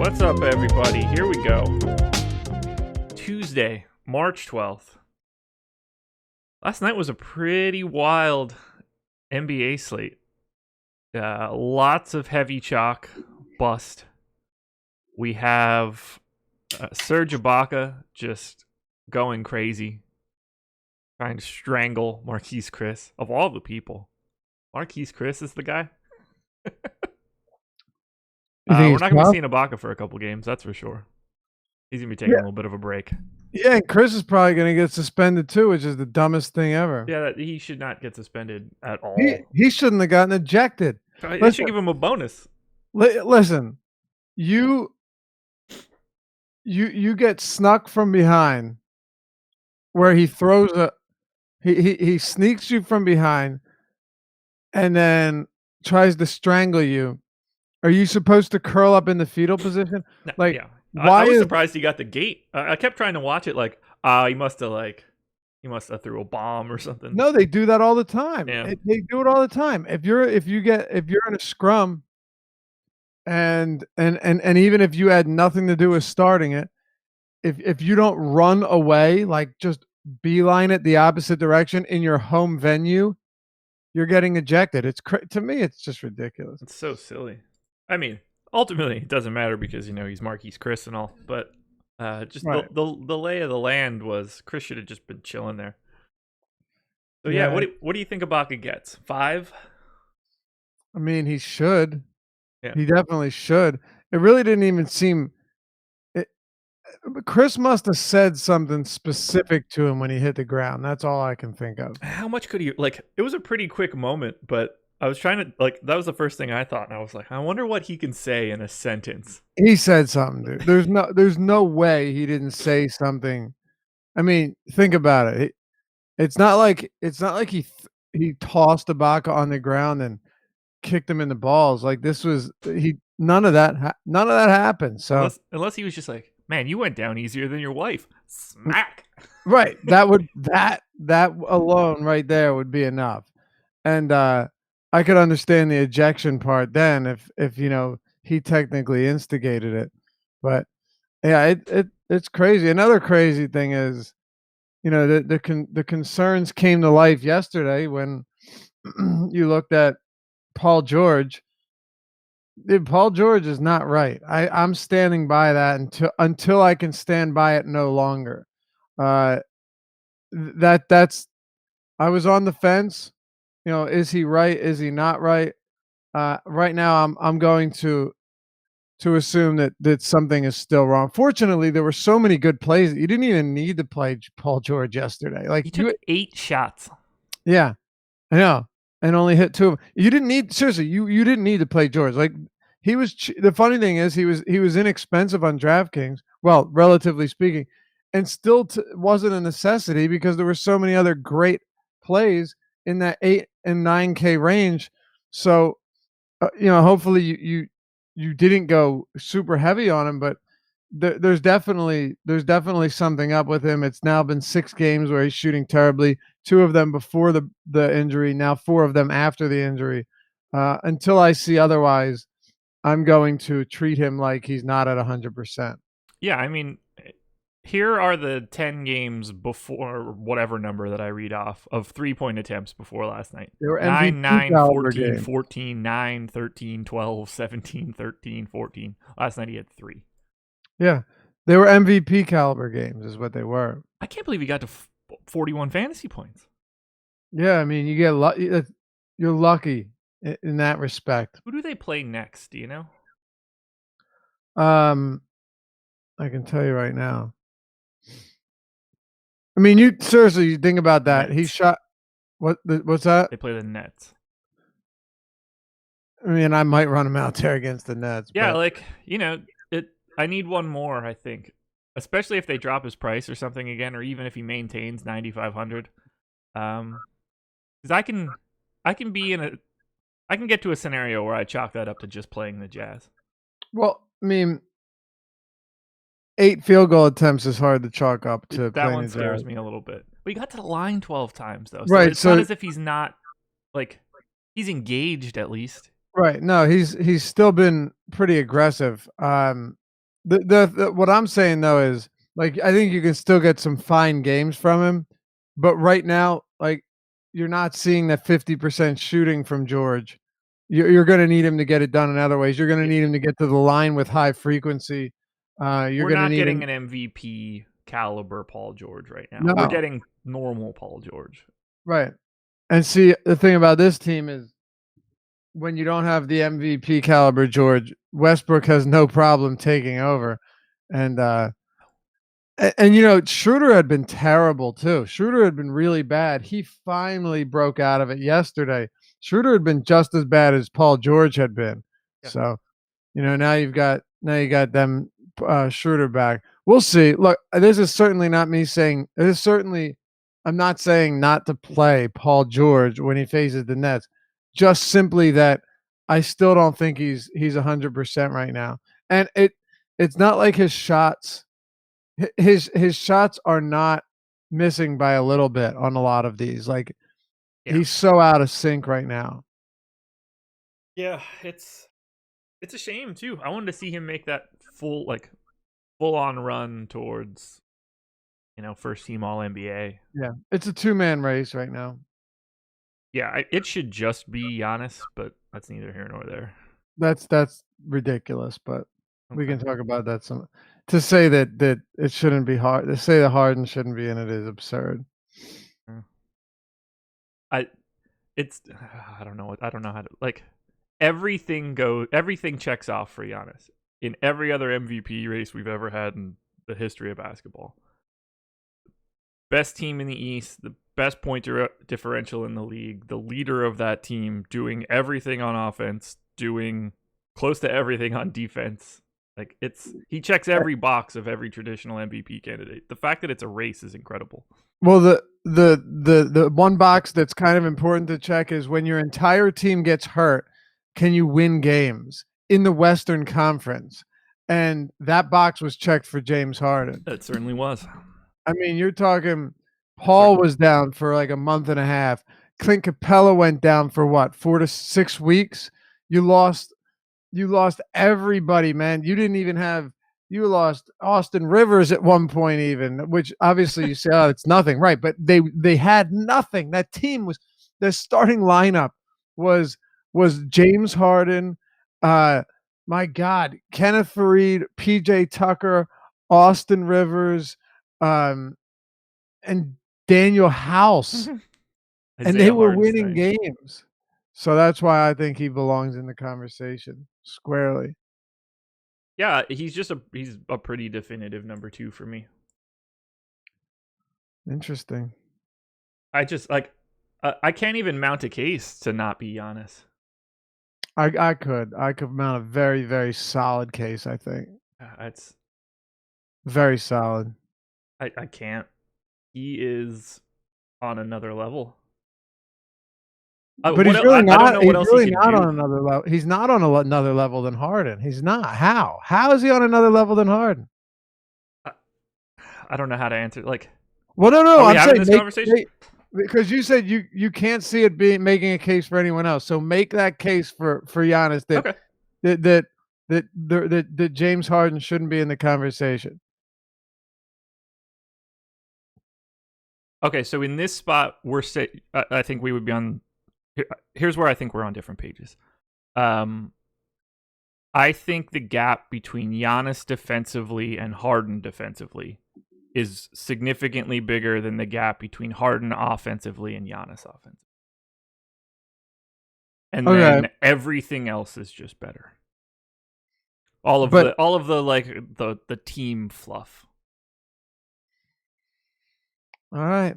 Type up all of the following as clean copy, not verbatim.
What's up, everybody? Here we go. Tuesday, March 12th. Last night was a pretty wild NBA slate. Lots of heavy chalk bust. We have Serge Ibaka just going crazy, trying to strangle Marquise Chris, of all the people. Marquise Chris is the guy? We're not going to be seeing Ibaka for a couple games, that's for sure. He's going to be taking a little bit of a break. Yeah, and Chris is probably going to get suspended too, which is the dumbest thing ever. Yeah, he should not get suspended at all. He shouldn't have gotten ejected. They should give him a bonus. Listen, you get snuck from behind, where he throws he sneaks you from behind, and then tries to strangle you. Are you supposed to curl up in the fetal position? No, like, yeah. why I was surprised he got the gate. I kept trying to watch it like, he must have threw a bomb or something. No, they do that all the time. Yeah. They do it all the time. If you're in a scrum, and even if you had nothing to do with starting it, if you don't run away, like just beeline it the opposite direction in your home venue, you're getting ejected. To me, it's just ridiculous. It's so silly. I mean, ultimately, it doesn't matter because he's Marquise Chris and all, but just right. the lay of the land was Chris should have just been chilling there. So yeah, what do you think Ibaka gets? 5? I mean, he should. Yeah. He definitely should. It really didn't even seem. Chris must have said something specific to him when he hit the ground. That's all I can think of. How much could he It was a pretty quick moment, but I was trying to that was the first thing I thought, and I was like, I wonder what he can say in a sentence. He said something, dude. There's no way he didn't say something. I mean, think about it. It's not like he tossed Ibaka on the ground and kicked him in the balls. Like this was none of that happened. So unless he was just like, man, you went down easier than your wife. Smack. Right. That alone right there would be enough. And I could understand the ejection part then if he technically instigated it. But yeah, it's crazy. Another crazy thing is, the concerns came to life yesterday when you looked at Paul George. Dude, Paul George is not right. I'm standing by that until I can stand by it no longer. I was on the fence. Is he right? Is he not right? Right now, I'm going to assume that something is still wrong. Fortunately, there were so many good plays that you didn't even need to play Paul George yesterday. Like he took 8 shots. Yeah, I know, and only hit 2 of them. You didn't need you didn't need to play George. Like he was. The funny thing is he was inexpensive on DraftKings. Well, relatively speaking, and still wasn't a necessity because there were so many other great plays in that 8 and 9K range. So, hopefully you didn't go super heavy on him, but there's definitely something up with him. It's now been 6 games where he's shooting terribly. 2 of them before the injury, now 4 of them after the injury. Until I see otherwise, I'm going to treat him like he's not at 100%. Yeah, I mean, here are the 10 games before whatever number that I read off of 3-point attempts before last night. They were 9, 9, 14, games. 14, 9, 13, 12, 17, 13, 14. Last night he had 3. Yeah. They were MVP caliber games is what they were. I can't believe he got to 41 fantasy points. Yeah, I mean, you get you're lucky in that respect. Who do they play next? Do you know? I can tell you right now. I mean, you think about that. Nets. He shot what's that? They play the Nets. I mean, I might run him out there against the Nets. Yeah, I need one more, I think. Especially if they drop his price or something again, or even if he maintains 9,500. Because I can get to a scenario where I chalk that up to just playing the Jazz. Well, I mean, 8 field goal attempts is hard to chalk up to. That one scares me a little bit. But he got to the line 12 times, though. So right. It's not as if he's not, he's engaged at least. Right. No, he's still been pretty aggressive. What I'm saying though is like I think you can still get some fine games from him, but right now, like you're not seeing that 50% shooting from George. You're going to need him to get it done in other ways. You're going to need him to get to the line with high frequency. You're We're going to not need getting him. an MVP caliber Paul George right now. We're No, getting normal Paul George. right. And see, the thing about this team is when you don't have the MVP caliber George, Westbrook has no problem taking over. And you know, Schroeder had been terrible too. Schroeder had been really bad. He finally broke out of it yesterday. Schroeder had been just as bad as Paul George had been. Yeah. So, you know, now you got them Schroeder back. We'll see. Look, this is certainly not me saying this is certainly I'm not saying not to play Paul George when he faces the Nets. Just simply that I still don't think he's 100% right now. And it's not like his shots his shots are not missing by a little bit on a lot of these. Like Yeah. he's so out of sync right now. Yeah, it's a shame too. I wanted to see him make that full on run towards first team All NBA. Yeah, it's a two-man race right now. Yeah, it should just be Giannis, but that's neither here nor there. That's ridiculous, but we can talk about that some. To say that it shouldn't be hard to say that Harden shouldn't be in it is absurd. I don't know how to everything checks off for Giannis in every other MVP race we've ever had in the history of basketball. Best team in the East, the best point differential in the league, the leader of that team, doing everything on offense, doing close to everything on defense. Like he checks every box of every traditional MVP candidate. The fact that it's a race is incredible. Well, the one box that's kind of important to check is when your entire team gets hurt, can you win games in the Western Conference? And that box was checked for James Harden. It certainly was. I mean, you're talking Paul was down for like a month and a half. Clint Capella went down for what, 4 to 6 weeks? You lost everybody, man. You lost Austin Rivers at one point even, which obviously you say, oh, it's nothing, right? But they had nothing. That team was the starting lineup was James Harden, my God, Kenneth Faried, PJ Tucker, Austin Rivers, and Daniel House. And they were winning games. So that's why I think he belongs in the conversation squarely. Yeah, he's a pretty definitive number 2 for me. Interesting. I just I can't even mount a case to not be Giannis. I could mount a very, very solid case, I think. It's very solid. I can't. He is on another level. But he's really not. He's really not do. on another level. He's not on another level than Harden. He's not. How? How is he on another level than Harden? I don't know how to answer. Like, well, no. I'm saying this conversation because you said you can't see it being making a case for anyone else. So make that case for Giannis that James Harden shouldn't be in the conversation. Okay, so in this spot, I think we would be on. Here's where I think we're on different pages. I think the gap between Giannis defensively and Harden defensively is significantly bigger than the gap between Harden offensively and Giannis offensively. And then everything else is just better. All of the like the team fluff. All right.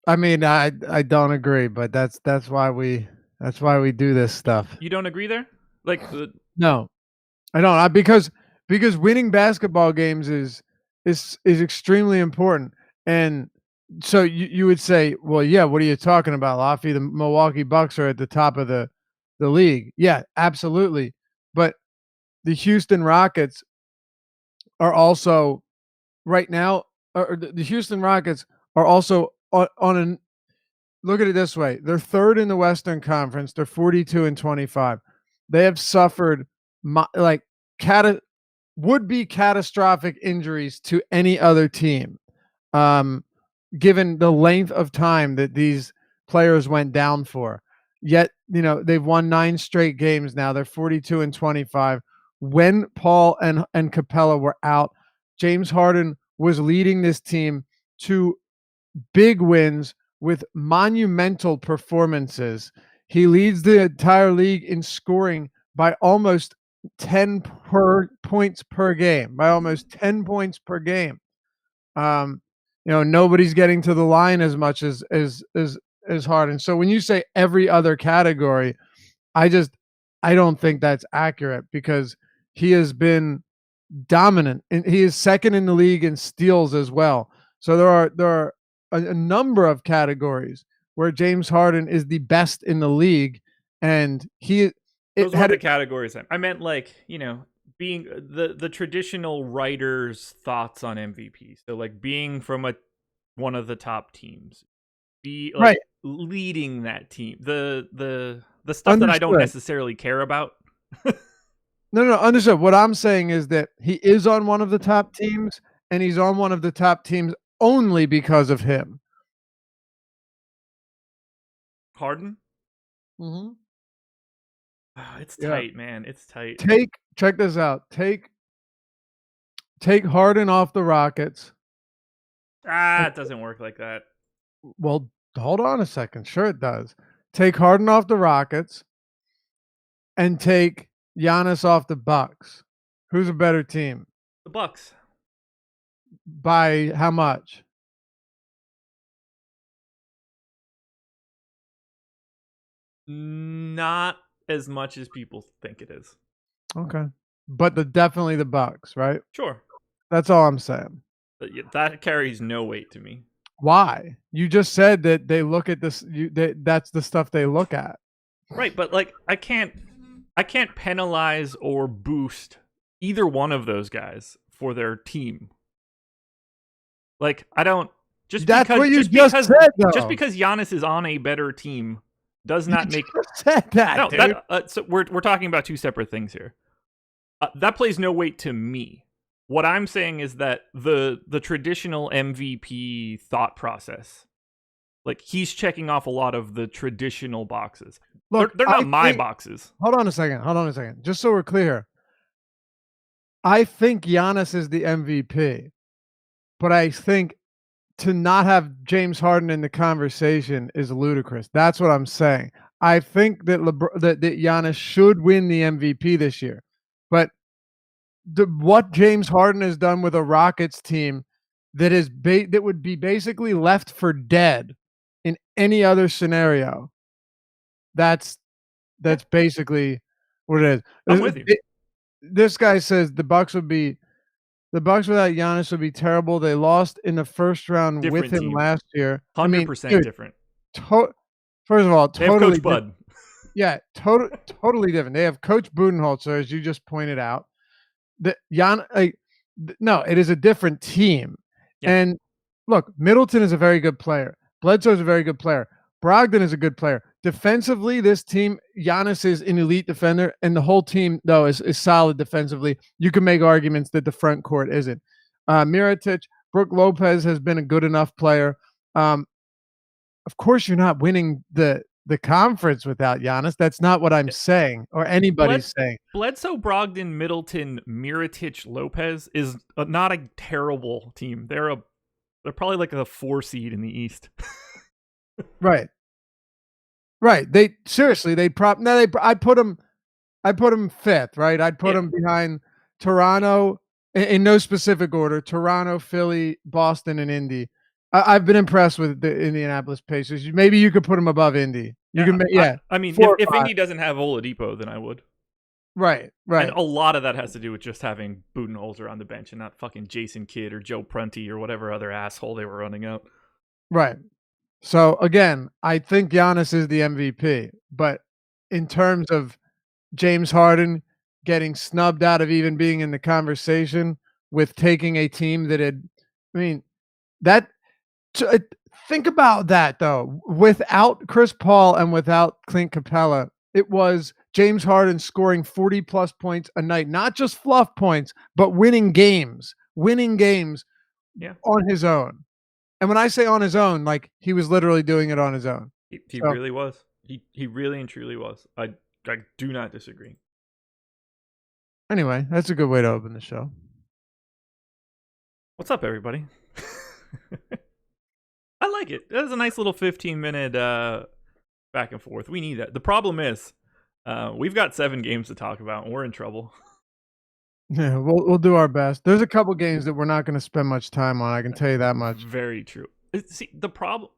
I mean, I don't agree, but that's why we do this stuff. You don't agree there? Like no, I don't. Because winning basketball games is extremely important. And so you would say, well, yeah, what are you talking about, Laffy? The Milwaukee Bucks are at the top of the league. Yeah, absolutely. But the Houston Rockets are also right now. The Houston Rockets are also on an. Look at it this way: they're third in the Western Conference. They're 42-25. They have suffered would be catastrophic injuries to any other team, given the length of time that these players went down for. Yet, they've won 9 straight games now. They're 42-25. When Paul and Capella were out, James Harden was leading this team to big wins with monumental performances. He leads the entire league in scoring by almost 10 points per game, by almost 10 points per game. Nobody's getting to the line as much as Harden. So when you say every other category, I don't think that's accurate, because he has been dominant, and he is second in the league in steals as well. So there are a number of categories where James Harden is the best in the league, and those weren't the categories. I meant, like, being the traditional writer's thoughts on MVP. So, like, being from one of the top teams, right, leading that team. The stuff that I don't necessarily care about. No, understood. What I'm saying is that he is on one of the top teams, and he's on one of the top teams only because of him. Harden? Mm-hmm. Oh, it's tight, man. It's tight. Check this out. Take Harden off the Rockets. It doesn't work like that. Well, hold on a second. Sure it does. Take Harden off the Rockets and take Giannis off the Bucks. Who's a better team? The Bucks. By how much? Not as much as people think it is. Okay. But definitely the Bucks, right? Sure. That's all I'm saying. That carries no weight to me. Why? You just said that they look at this. That's the stuff they look at. Right, but, like, I can't penalize or boost either one of those guys for their team. Like, I don't. That's what you just said, though. Just because Giannis is on a better team does not make. You just said that. No, dude. So we're talking about two separate things here. That plays no weight to me. What I'm saying is that the traditional MVP thought process, like, he's checking off a lot of the traditional boxes. Look, they're not my boxes. Hold on a second. Just so we're clear, I think Giannis is the MVP, but I think to not have James Harden in the conversation is ludicrous. That's what I'm saying. I think that that Giannis should win the MVP this year, but what James Harden has done with a Rockets team that is that would be basically left for dead in any other scenario, that's basically what it is. I'm with you. This guy says the Bucks without Giannis would be terrible. They lost in the first round with him last year. 100% different. First of all, they have Coach Bud. Yeah, totally different. They have Coach Budenholzer, as you just pointed out. No, it is a different team. Yeah. And look, Middleton is a very good player. Bledsoe is a very good player. Brogdon is a good player. Defensively, this team, Giannis is an elite defender, and the whole team, though, is solid defensively. You can make arguments that the front court isn't. Mirotic, Brook Lopez has been a good enough player. Of course, you're not winning the conference without Giannis. That's not what I'm saying, or anybody's saying. Bledsoe, Brogdon, Middleton, Mirotic, Lopez is not a terrible team. They're probably like a 4 seed in the East. Right. I'd put them 5th, right? I'd put them behind Toronto in no specific order. Toronto, Philly, Boston, and Indy. I've been impressed with the Indianapolis Pacers. Maybe you could put them above Indy. I mean, if Indy doesn't have Oladipo, then I would. Right. And a lot of that has to do with just having Budenholzer on the bench and not fucking Jason Kidd or Joe Prunty or whatever other asshole they were running out. Right. So, again, I think Giannis is the MVP. But in terms of James Harden getting snubbed out of even being in the conversation with taking a team that had – I mean, think about that, though. Without Chris Paul and without Clint Capella, It was James Harden scoring 40 plus points a night, not just fluff points, but winning games Yeah. on his own. And when I say on his own, like he was literally doing it on his own. He really was. He really and truly was. I do not disagree. Anyway, that's a good way to open the show. What's up, everybody? I like it. That was a nice little 15-minute back and forth. We need that. The problem is, we've got 7 games to talk about, and we're in trouble. Yeah, we'll do our best. There's a couple games that we're not going to spend much time on. I can tell you that much. Very true. See, the problem,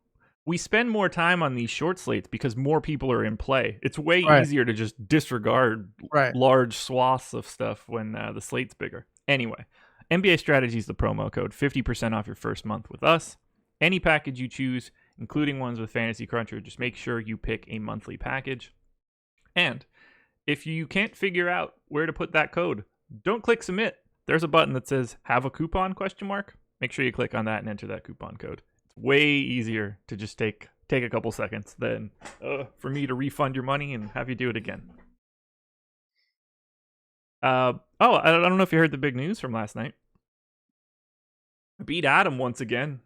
we spend more time on these short slates because more people are in play. It's way easier to just disregard large swaths of stuff when the slate's bigger. Anyway, NBA Strategy is the promo code. 50% off your first month with us. Any package you choose, including ones with Fantasy Cruncher, just make sure you pick a monthly package. And if you can't figure out where to put that code, don't click submit. There's a button that says have a coupon ? Make sure you click on that and enter that coupon code. It's way easier to just take a couple seconds than for me to refund your money and have you do it again. I don't know if you heard the big news from last night. I beat Adam once again.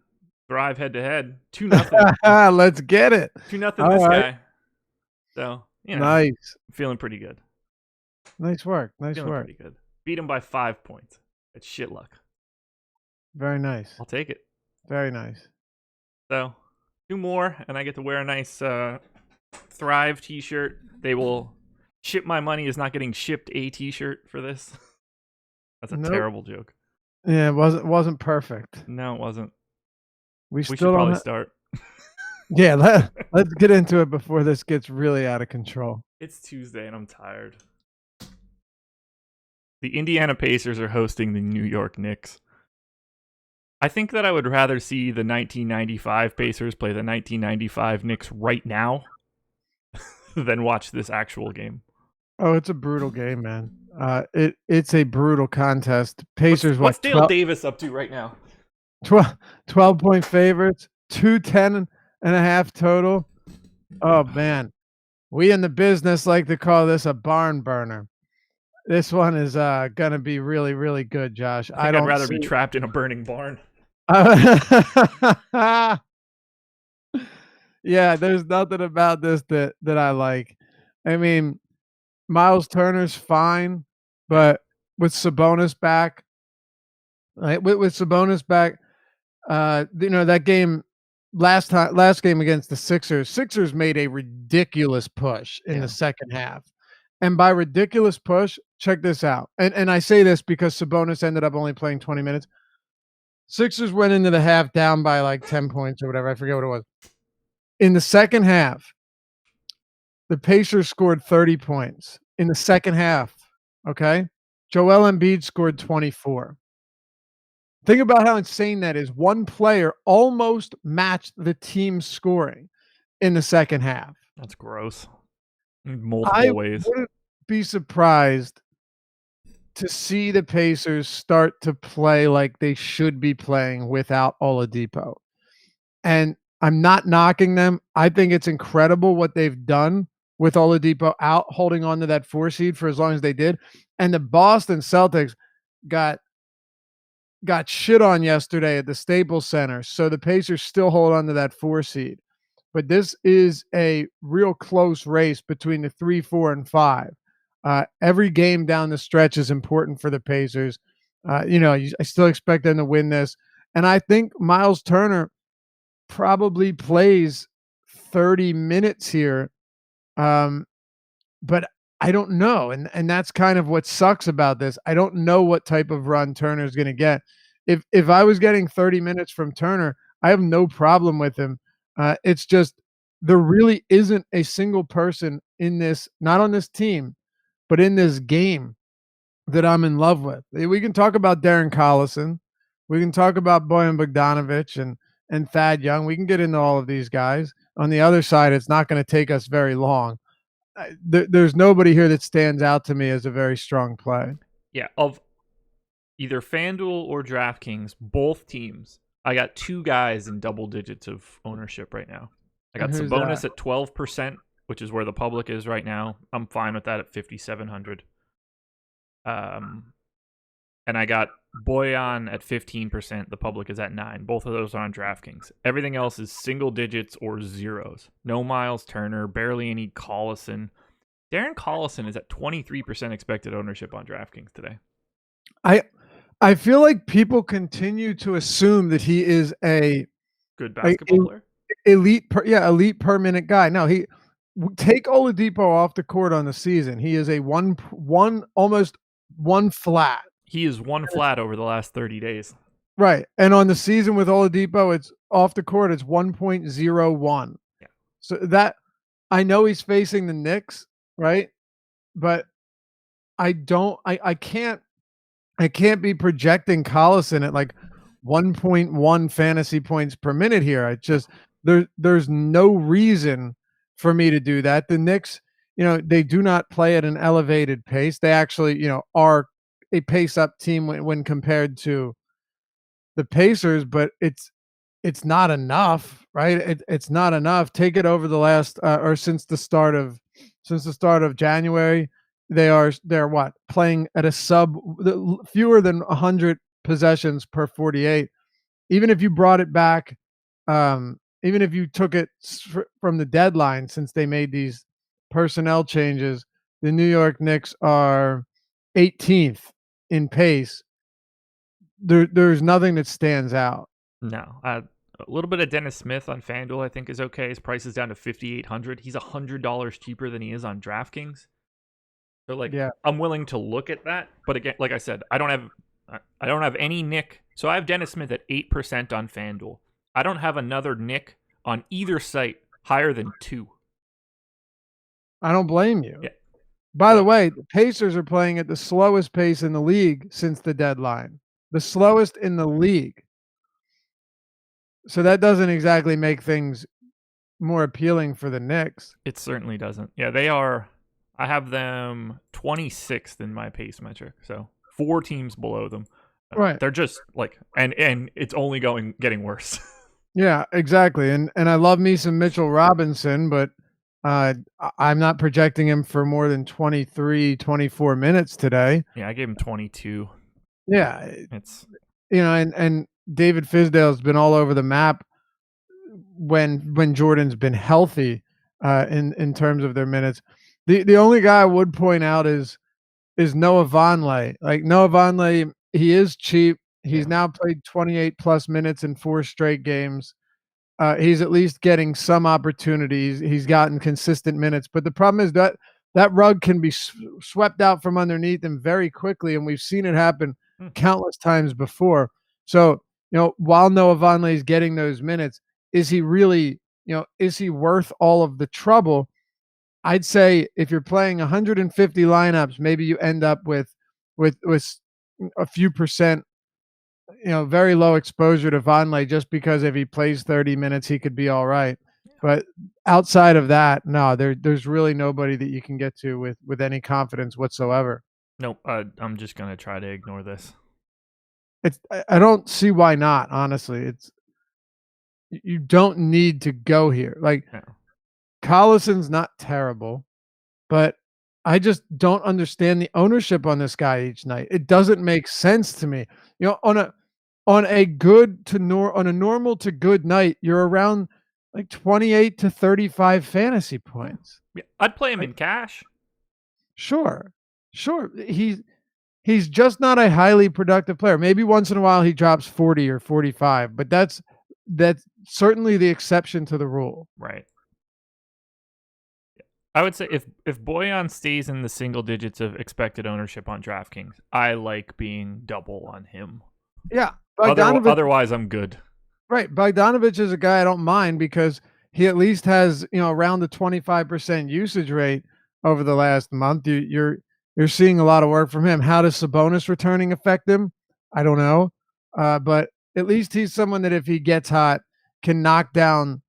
Thrive head-to-head. 2-0. Let's get it. 2-0 this guy. So, nice. I'm feeling pretty good. Nice work. Pretty good. Beat him by 5 points. It's shit luck. Very nice. I'll take it. Very nice. So, 2 more, and I get to wear a nice Thrive t-shirt. They will ship my money is not getting shipped a t-shirt for this. That's a terrible joke. Yeah, it wasn't perfect. No, it wasn't. We should probably start. Yeah, let's get into it before this gets really out of control. It's Tuesday and I'm tired. The Indiana Pacers are hosting the New York Knicks. I think that I would rather see the 1995 Pacers play the 1995 Knicks right now than watch this actual game. Oh, it's a brutal game, man. It's a brutal contest. Pacers. What's Dale Davis up to right now? 12-point favorites, 210.5 total. Oh man, we in the business like to call this a barn burner. This one is gonna be really, really good, Josh. I'd rather be trapped in a burning barn. Yeah, there's nothing about this that I like. I mean, Miles Turner's fine, but with Sabonis back, right? With Sabonis back, that game last game against the Sixers made a ridiculous push in the second half. And by ridiculous push, check this out. And I say this because Sabonis ended up only playing 20 minutes. Sixers went into the half down by like 10 points or whatever. I forget what it was. In the second half, the Pacers scored 30 points in the second half. Okay. Joel Embiid scored 24. Think about how insane that is. One player almost matched the team's scoring in the second half. That's gross. Multiple ways. I wouldn't be surprised to see the Pacers start to play like they should be playing without Oladipo. And I'm not knocking them. I think it's incredible what they've done with Oladipo out, holding on to that 4 seed for as long as they did. And the Boston Celtics got shit on yesterday at the Staples Center. So the Pacers still hold on to that 4 seed. But this is a real close race between the 3, 4, and 5. Every game down the stretch is important for the Pacers. I still expect them to win this. And I think Miles Turner probably plays 30 minutes here. But I don't know. And that's kind of what sucks about this. I don't know what type of run Turner is going to get. If I was getting 30 minutes from Turner, I have no problem with him. It's just there really isn't a single person in this, not on this team, but in this game that I'm in love with. We can talk about Darren Collison. We can talk about Bojan Bogdanovic and Thad Young. We can get into all of these guys. On the other side, it's not going to take us very long. There's nobody here that stands out to me as a very strong play. Yeah, of either FanDuel or DraftKings, both teams, I got 2 guys in double digits of ownership right now. I got Sabonis at 12% which is where the public is right now. I'm fine with that at 5,700. And I got Boyan at 15%. The public is at 9%. Both of those are on DraftKings. Everything else is single digits or zeros. No Miles Turner, barely any Collison. Darren Collison is at 23% expected ownership on DraftKings today. I feel like people continue to assume that he is a good basketball player, elite per minute guy. No, take Oladipo off the court on the season. He is a almost one flat. He is one flat over the last 30 days. Right. And on the season with Oladipo, it's off the court, it's 1.01. Yeah. So that, I know he's facing the Knicks, right? But I can't be projecting Collison at like 1.1 fantasy points per minute here. I just, there's no reason for me to do that. The Knicks, they do not play at an elevated pace. They actually, are a pace up team when compared to the Pacers, but it's not enough, right? It's not enough. Take it over the last or since the start of January, they're what, playing at a fewer than 100 possessions per 48. Even if you brought it back, even if you took it from the deadline, since they made these personnel changes, the New York Knicks are 18th in pace. There's nothing that stands out. No, a little bit of Dennis Smith on FanDuel I think is okay. His price is down to $5,800. He's $100 cheaper than he is on DraftKings. So I'm willing to look at that, but again, like I said, I don't have any Nick. So I have Dennis Smith at 8% on FanDuel. I don't have another Nick on either site higher than 2. I don't blame you. Yeah. By the way, the Pacers are playing at the slowest pace in the league since the deadline. The slowest in the league. So that doesn't exactly make things more appealing for the Knicks. It certainly doesn't. Yeah, they are. I have them 26th in my pace metric. So 4 teams below them. Right. They're just and it's only getting worse. Yeah, exactly. And I love me some Mitchell Robinson, but I'm not projecting him for more than 23, 24 minutes today. Yeah, I gave him 22. Yeah. It's and David Fizdale's been all over the map when Jordan's been healthy in terms of their minutes. The only guy I would point out is Noah Vonleh. Like Noah Vonleh, he is cheap. He's now played 28 plus minutes in 4 straight games. He's at least getting some opportunities. He's gotten consistent minutes, but the problem is that rug can be swept out from underneath him very quickly, and we've seen it happen countless times before. So, while Noah Vonleh is getting those minutes, is he really, is he worth all of the trouble? I'd say if you're playing 150 lineups, maybe you end up with a few percent, very low exposure to Vonleh, just because if he plays 30 minutes, he could be all right. But outside of that, no, there's really nobody that you can get to with any confidence whatsoever. Nope. I'm just going to try to ignore this. I don't see why not, honestly. You don't need to go here. Collison's not terrible, but I just don't understand the ownership on this guy each night. It doesn't make sense to me. On a normal to good night, you're around 28 to 35 fantasy points. Yeah, I'd play him in cash. Sure. He's just not a highly productive player. Maybe once in a while he drops 40 or 45, but that's certainly the exception to the rule. Right. I would say if Boyan stays in the single digits of expected ownership on DraftKings, I like being double on him. Yeah. Otherwise, I'm good. Right. Bogdanovich is a guy I don't mind because he at least has, around the 25% usage rate over the last month. You're seeing a lot of work from him. How does Sabonis returning affect him? I don't know. But at least he's someone that if he gets hot can knock down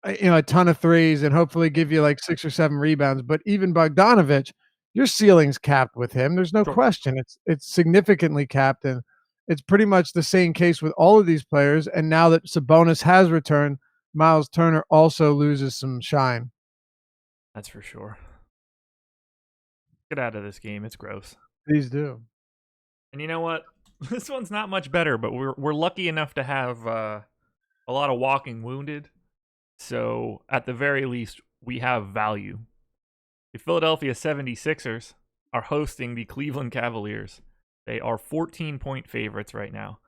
a ton of threes and hopefully give you 6 or 7 rebounds. But even Bogdanovich, your ceiling's capped with him. There's no question. It's significantly capped, and it's pretty much the same case with all of these players. And now that Sabonis has returned, Miles Turner also loses some shine. That's for sure. Get out of this game. It's gross. Please do. And you know what? This one's not much better, but we're lucky enough to have a lot of walking wounded. So at the very least, we have value. The Philadelphia 76ers are hosting the Cleveland Cavaliers. They are 14-point favorites right now.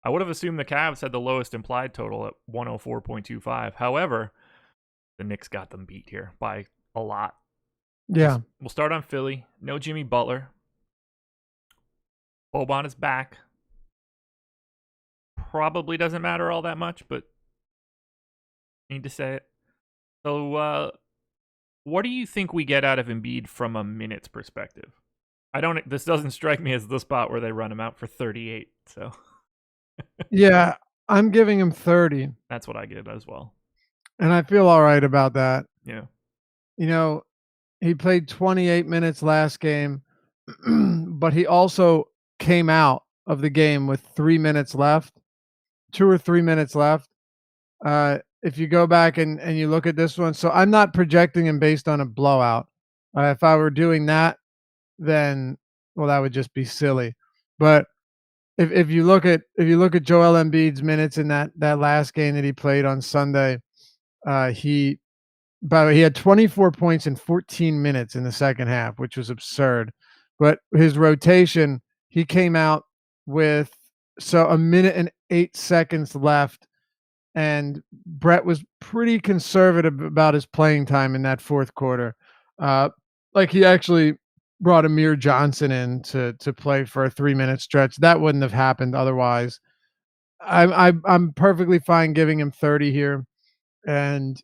I would have assumed the Cavs had the lowest implied total at 104.25. However, the Knicks got them beat here by a lot. Yeah. We'll start on Philly. No Jimmy Butler. Boban is back. Probably doesn't matter all that much, but need to say it. So, what do you think we get out of Embiid from a minutes perspective? This doesn't strike me as the spot where they run him out for 38. So, Yeah, I'm giving him 30, that's what I get as well. and I feel all right about that. Yeah. You know, he played 28 minutes last game, but he also came out of the game with 3 minutes left, 2 or 3 minutes left. If you go back and you look at this one, so I'm not projecting him based on a blowout. If I were doing that, then well, that would just be silly. But if you look at Joel Embiid's minutes in that last game that he played on Sunday, he had 24 points in 14 minutes in the second half, which was absurd. But his rotation, he came out with a minute and 8 seconds left, and Brett was pretty conservative about his playing time in that fourth quarter. Like he actually brought Amir Johnson in to play for a 3-minute stretch. That wouldn't have happened otherwise. I'm perfectly fine giving him 30 here, and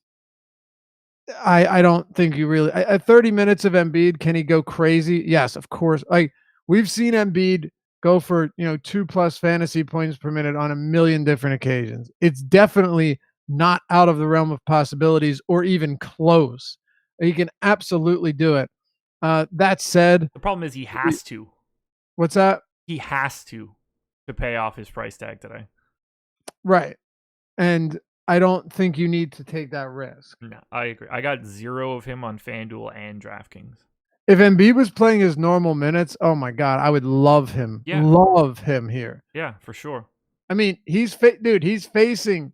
I don't think you really at 30 minutes of Embiid, can he go crazy? Yes, of course. Like we've seen Embiid go for 2+ fantasy points per minute on a million different occasions. It's definitely not out of the realm of possibilities or even close. He can absolutely do it. That said, The problem is he has to. What's that? He has to pay off his price tag today. Right. And I don't think you need to take that risk. No, I agree. I got 0 of him on FanDuel and DraftKings. If Embiid was playing his normal minutes, oh my God, I would love him. Yeah. Love him here. Yeah, for sure. I mean, he's facing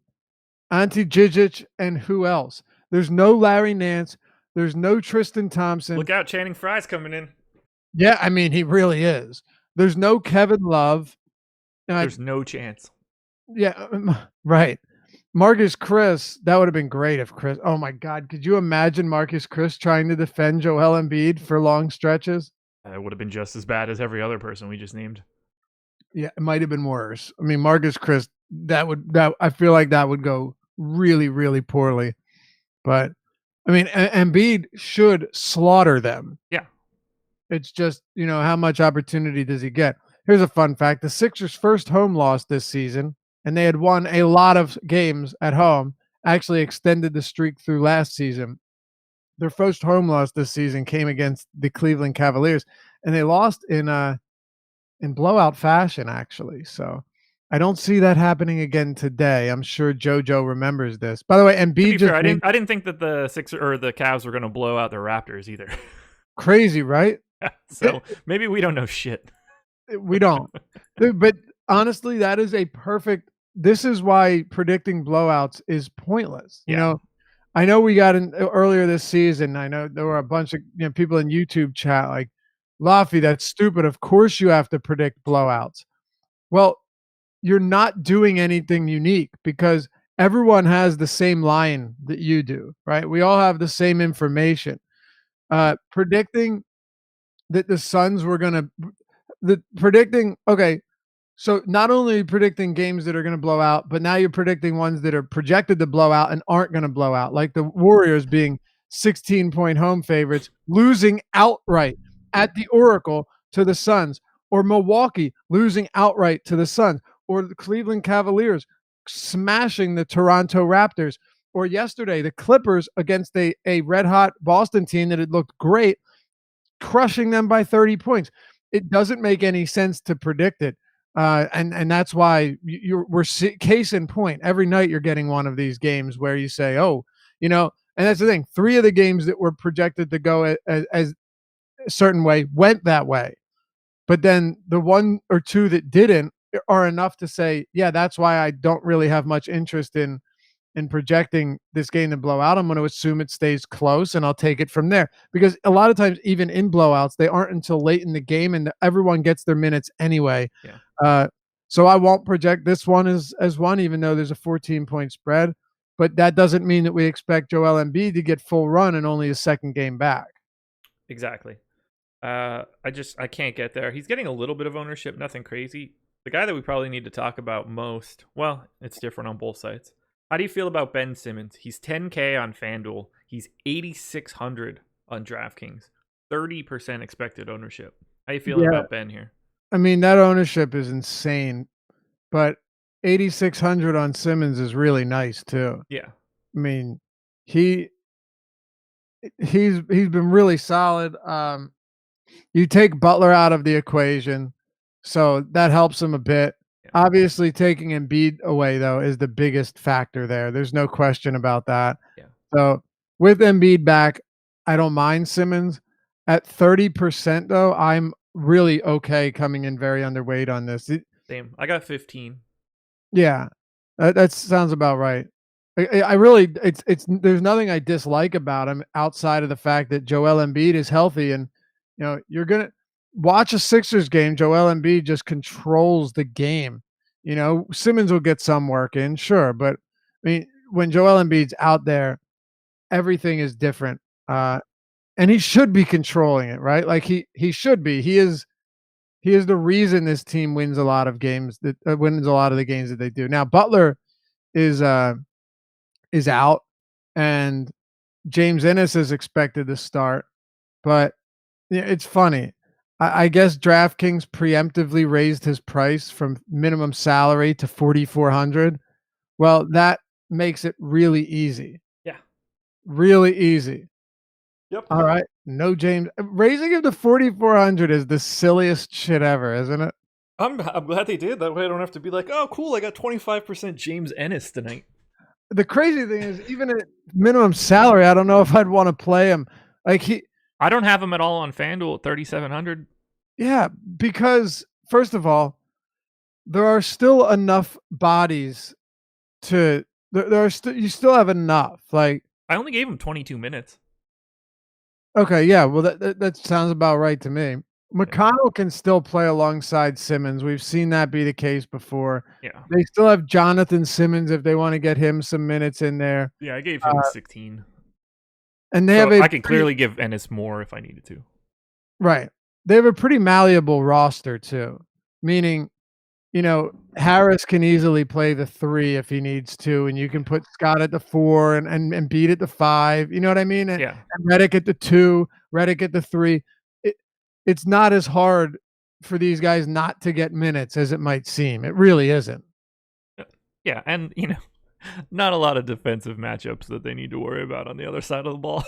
Ante Žižić and who else? There's no Larry Nance. There's no Tristan Thompson. Look out, Channing Frye's coming in. Yeah, I mean, he really is. There's no Kevin Love. There's no chance. Yeah, right. Marcus Chris, that would have been great if Chris. Oh my God, could you imagine Marcus Chris trying to defend Joel Embiid for long stretches? It would have been just as bad as every other person we just named. Yeah, it might have been worse. I mean, Marcus Chris, I feel like that would go really, really poorly. But I mean, Embiid should slaughter them. Yeah. It's just, how much opportunity does he get? Here's a fun fact. The Sixers' first home loss this season, and they had won a lot of games at home, actually extended the streak through last season. Their first home loss this season came against the Cleveland Cavaliers, and they lost in blowout fashion, actually. So I don't see that happening again today. I'm sure JoJo remembers this. By the way, Embiid fair, I didn't think that the Sixers or the Cavs were going to blow out the Raptors either. Crazy, right? So maybe we don't know shit. We don't. But honestly, that is a perfect. This is why predicting blowouts is pointless. Yeah. I know we got in earlier this season. I know there were a bunch of people in YouTube chat like, Laffy, that's stupid. Of course you have to predict blowouts. Well, you're not doing anything unique because everyone has the same line that you do, right? We all have the same information. Predicting that the Suns were going to okay. So not only predicting games that are going to blow out, but now you're predicting ones that are projected to blow out and aren't going to blow out, like the Warriors being 16-point home favorites, losing outright at the Oracle to the Suns, or Milwaukee losing outright to the Suns, or the Cleveland Cavaliers smashing the Toronto Raptors, or yesterday the Clippers against a red-hot Boston team that had looked great, crushing them by 30 points. It doesn't make any sense to predict it. And that's why we're case in point. Every night you're getting one of these games where you say, oh, And that's the thing. 3 of the games that were projected to go as a certain way went that way. But then the 1 or 2 that didn't are enough to say, yeah, that's why I don't really have much interest in projecting this game to blow out. I'm going to assume it stays close and I'll take it from there. Because a lot of times, even in blowouts, they aren't until late in the game and everyone gets their minutes anyway. Yeah. So I won't project this one as one, even though there's a 14-point spread. But that doesn't mean that we expect Joel Embiid to get full run and only a second game back. Exactly. I can't get there. He's getting a little bit of ownership, nothing crazy. The guy that we probably need to talk about most, well, it's different on both sides. How do you feel about Ben Simmons? He's 10K on FanDuel. He's 8,600 on DraftKings. 30% expected ownership. How you feeling about Ben here? I mean, that ownership is insane, but 8,600 on Simmons is really nice too. Yeah. I mean, he's been really solid. You take Butler out of the equation, so that helps him a bit. Yeah. Obviously, taking Embiid away, though, is the biggest factor there. There's no question about that. Yeah. So with Embiid back, I don't mind Simmons. At 30%, though, I'm really okay coming in very underweight on this. Same. I got 15. Yeah, that sounds about right. I really it's there's nothing I dislike about him outside of the fact that Joel Embiid is healthy, and you're gonna watch a Sixers game. Joel Embiid just controls the game. Simmons will get some work in, sure, but I mean, when Joel Embiid's out there, everything is different, and he should be controlling it, right? Like he should be. He is the reason this team wins a lot of games that wins a lot of the games that they do. Now Butler is out, and James Ennis is expected to start, but it's funny. I guess DraftKings preemptively raised his price from minimum salary to 4,400. Well, that makes it really easy. Yeah. Really easy. Yep. All right. No James. Raising him to 4,400 is the silliest shit ever, isn't it? I'm glad they did. That way I don't have to be like, oh, cool, I got 25% James Ennis tonight. The crazy thing is, even at minimum salary, I don't know if I'd want to play him. I don't have him at all on FanDuel at 3,700. Yeah, because first of all, there are still enough bodies to you still have enough. Like, I only gave him 22 minutes. Okay, yeah, well that sounds about right to me. McConnell can still play alongside Simmons. We've seen that be the case before. Yeah. They still have Jonathan Simmons if they want to get him some minutes in there. Yeah, I gave him 16. And they I can clearly give Ennis more if I needed to. Right. They have a pretty malleable roster too. Meaning, Harris can easily play the 3 if he needs to, and you can put Scott at the 4 and beat at the 5. You know what I mean? And Redick at the 2, Redick at the 3. It's not as hard for these guys not to get minutes as it might seem. It really isn't. Yeah, and not a lot of defensive matchups that they need to worry about on the other side of the ball.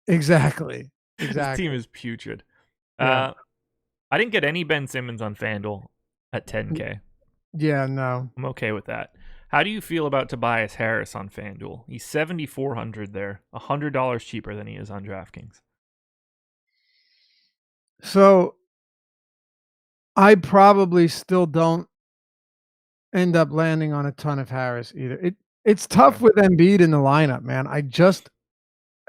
Exactly. This team is putrid. Yeah. I didn't get any Ben Simmons on FanDuel at 10K. Yeah, no. I'm okay with that. How do you feel about Tobias Harris on FanDuel? He's 7,400 there, $100 cheaper than he is on DraftKings. So I probably still don't end up landing on a ton of Harris either. It's tough with Embiid in the lineup, man. I just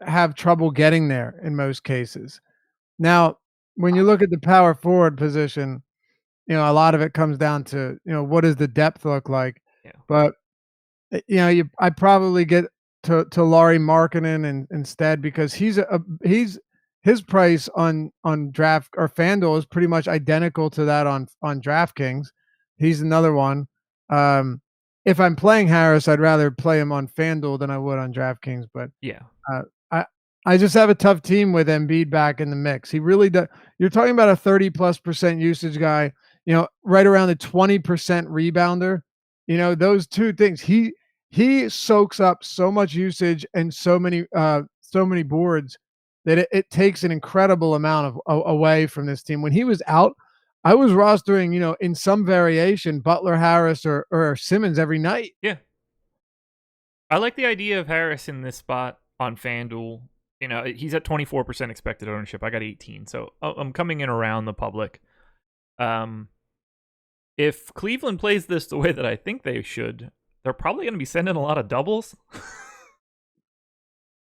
have trouble getting there in most cases. Now, when you look at the power forward position, a lot of it comes down to, what does the depth look like? Yeah. But I probably get to Lauri Markkanen instead, because his price on draft or FanDuel is pretty much identical to that on DraftKings. He's another one. If I'm playing Harris, I'd rather play him on FanDuel than I would on DraftKings. But yeah, I just have a tough team with Embiid back in the mix. He really does. You're talking about a 30+% usage guy. Right around the 20% rebounder. Those two things. He soaks up so much usage and so many boards that it takes an incredible amount of away from this team. When he was out, I was rostering, in some variation, Butler, Harris, or Simmons every night. Yeah. I like the idea of Harris in this spot. on FanDuel. You know, he's at 24% expected ownership. I got 18, so I'm coming in around the public. If Cleveland plays this the way that I think they should, they're probably going to be sending a lot of doubles.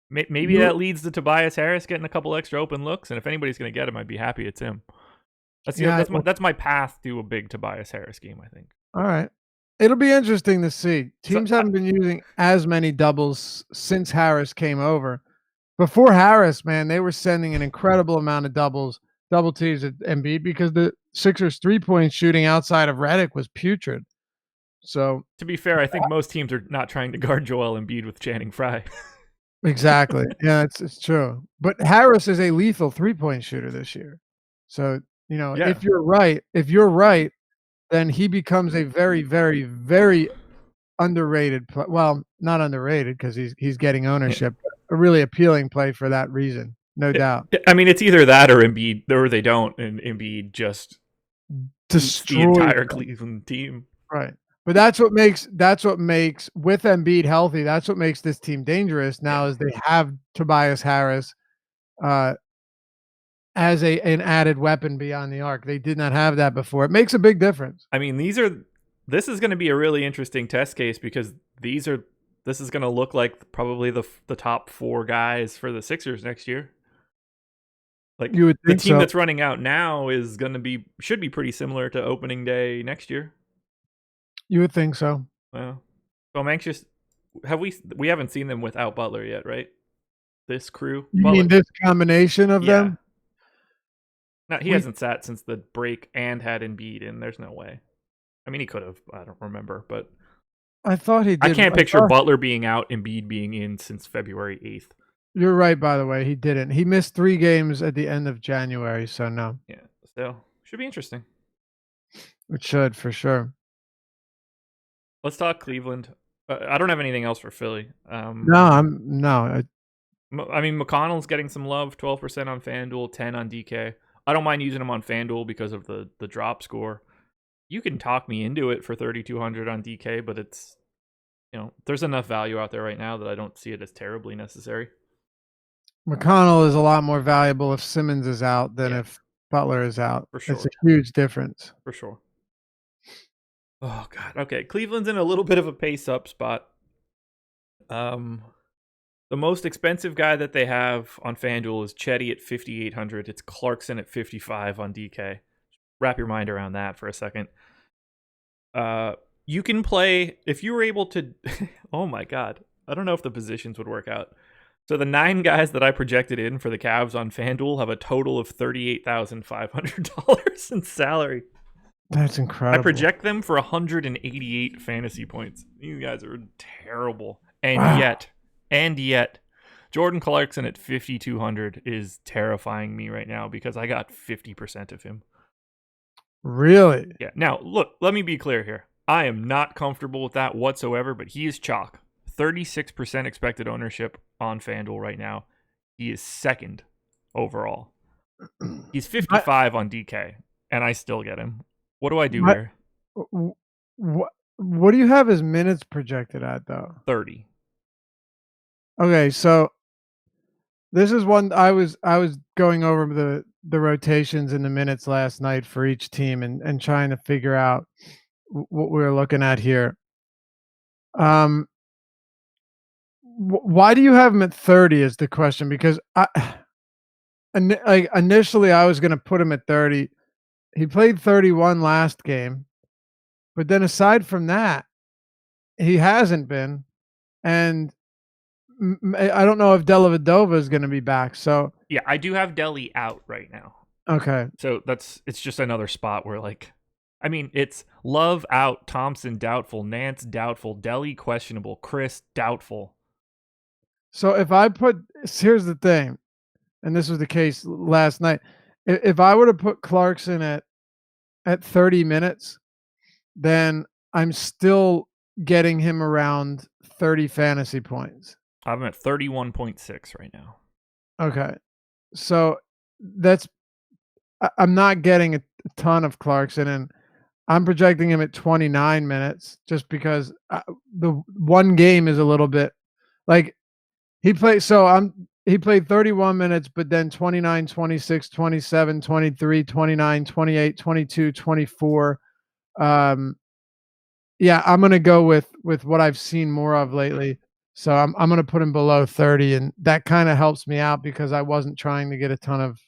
Maybe that leads to Tobias Harris getting a couple extra open looks, and if anybody's going to get him, I'd be happy it's him. That's my path to a big Tobias Harris game, I think. All right. It'll be interesting to see. Teams haven't been using as many doubles since Harris came over. Before Harris, man, they were sending an incredible amount of double teams at Embiid because the Sixers' three-point shooting outside of Redick was putrid. So, to be fair, I think most teams are not trying to guard Joel Embiid with Channing Frye. Exactly. Yeah, it's true. But Harris is a lethal three-point shooter this year. So, you know, if you're right, then he becomes a very, very, very underrated play. Well, not underrated because he's getting ownership. A really appealing play for that reason, no doubt. I mean, it's either that or Embiid, or they don't, and Embiid just destroys the entire Cleveland team. Right. But that's what makes with Embiid healthy, that's what makes this team dangerous now is they have Tobias Harris as an added weapon beyond the arc. They did not have that before. It makes a big difference. I mean, this is going to be a really interesting test case because this is going to look like probably the top 4 guys for the Sixers next year. Like you would think the team that's running out now should be pretty similar to opening day next year. You would think so. Well, so I'm anxious. We haven't seen them without Butler yet, right? This crew. You mean this combination of them? No, he hasn't sat since the break and had Embiid in. There's no way. I mean, he could have. I don't remember, but I thought he did. I can't picture Butler being out, Embiid being in since February 8th. You're right, by the way. He didn't. He missed 3 games at the end of January, so no. Yeah, still. Should be interesting. It should, for sure. Let's talk Cleveland. I don't have anything else for Philly. I mean, McConnell's getting some love, 12% on FanDuel, 10 on DK. I don't mind using him on FanDuel because of the drop score. You can talk me into it for 3,200 on DK, but it's, there's enough value out there right now that I don't see it as terribly necessary. McConnell is a lot more valuable if Simmons is out than if Butler is out. For sure. It's a huge difference. For sure. Oh, God. Okay. Cleveland's in a little bit of a pace-up spot. The most expensive guy that they have on FanDuel is Chetty at 5,800. It's Clarkson at 55 on DK. Wrap your mind around that for a second. You can play, if you were able to... oh, my God. I don't know if the positions would work out. So the 9 guys that I projected in for the Cavs on FanDuel have a total of $38,500 in salary. That's incredible. I project them for 188 fantasy points. You guys are terrible. And yet, Jordan Clarkson at 5,200 is terrifying me right now because I got 50% of him. Really? Yeah. Now, look, let me be clear here. I am not comfortable with that whatsoever, but he is chalk. 36% expected ownership on FanDuel right now. He is second overall. He's 55 on DK, and I still get him. What do I do here? What do you have his minutes projected at, though? 30. Okay, so this is one I was going over the rotations and the minutes last night for each team and trying to figure out what we were looking at here. Why do you have him at 30 is the question, because initially I was going to put him at 30. He played 31 last game, but then aside from that, he hasn't been, and I don't know if Dellavedova is going to be back. So yeah, I do have Delly out right now. Okay, so it's just another spot where it's Love out, Thompson doubtful, Nance doubtful, Delly questionable, Chris doubtful. So here's the thing, and this was the case last night. If I were to put Clarkson at 30 minutes, then I'm still getting him around 30 fantasy points. I'm at 31.6 right now. Okay. So I'm not getting a ton of Clarkson, and I'm projecting him at 29 minutes just because the one game is a little bit like He played 31 minutes, but then 29, 26, 27, 23, 29, 28, 22, 24. Um, yeah, I'm gonna go with what I've seen more of lately. So I'm gonna put him below 30, and that kind of helps me out because I wasn't trying to get a ton of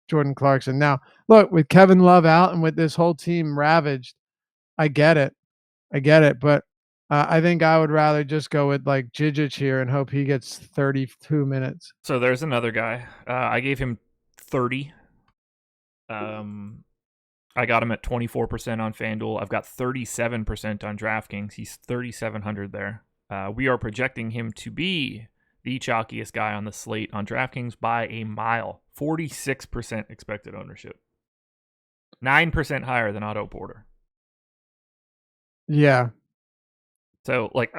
Jordan Clarkson. Now, look, with Kevin Love out and with this whole team ravaged, I get it. I get it, but I think I would rather just go with like Jijic here and hope he gets 32 minutes. So there's another guy. I gave him 30. I got him at 24% on FanDuel. I've got 37% on DraftKings. He's 3,700 there. We are projecting him to be the chalkiest guy on the slate on DraftKings by a mile. 46% expected ownership. 9% higher than Otto Porter. Yeah. So, like,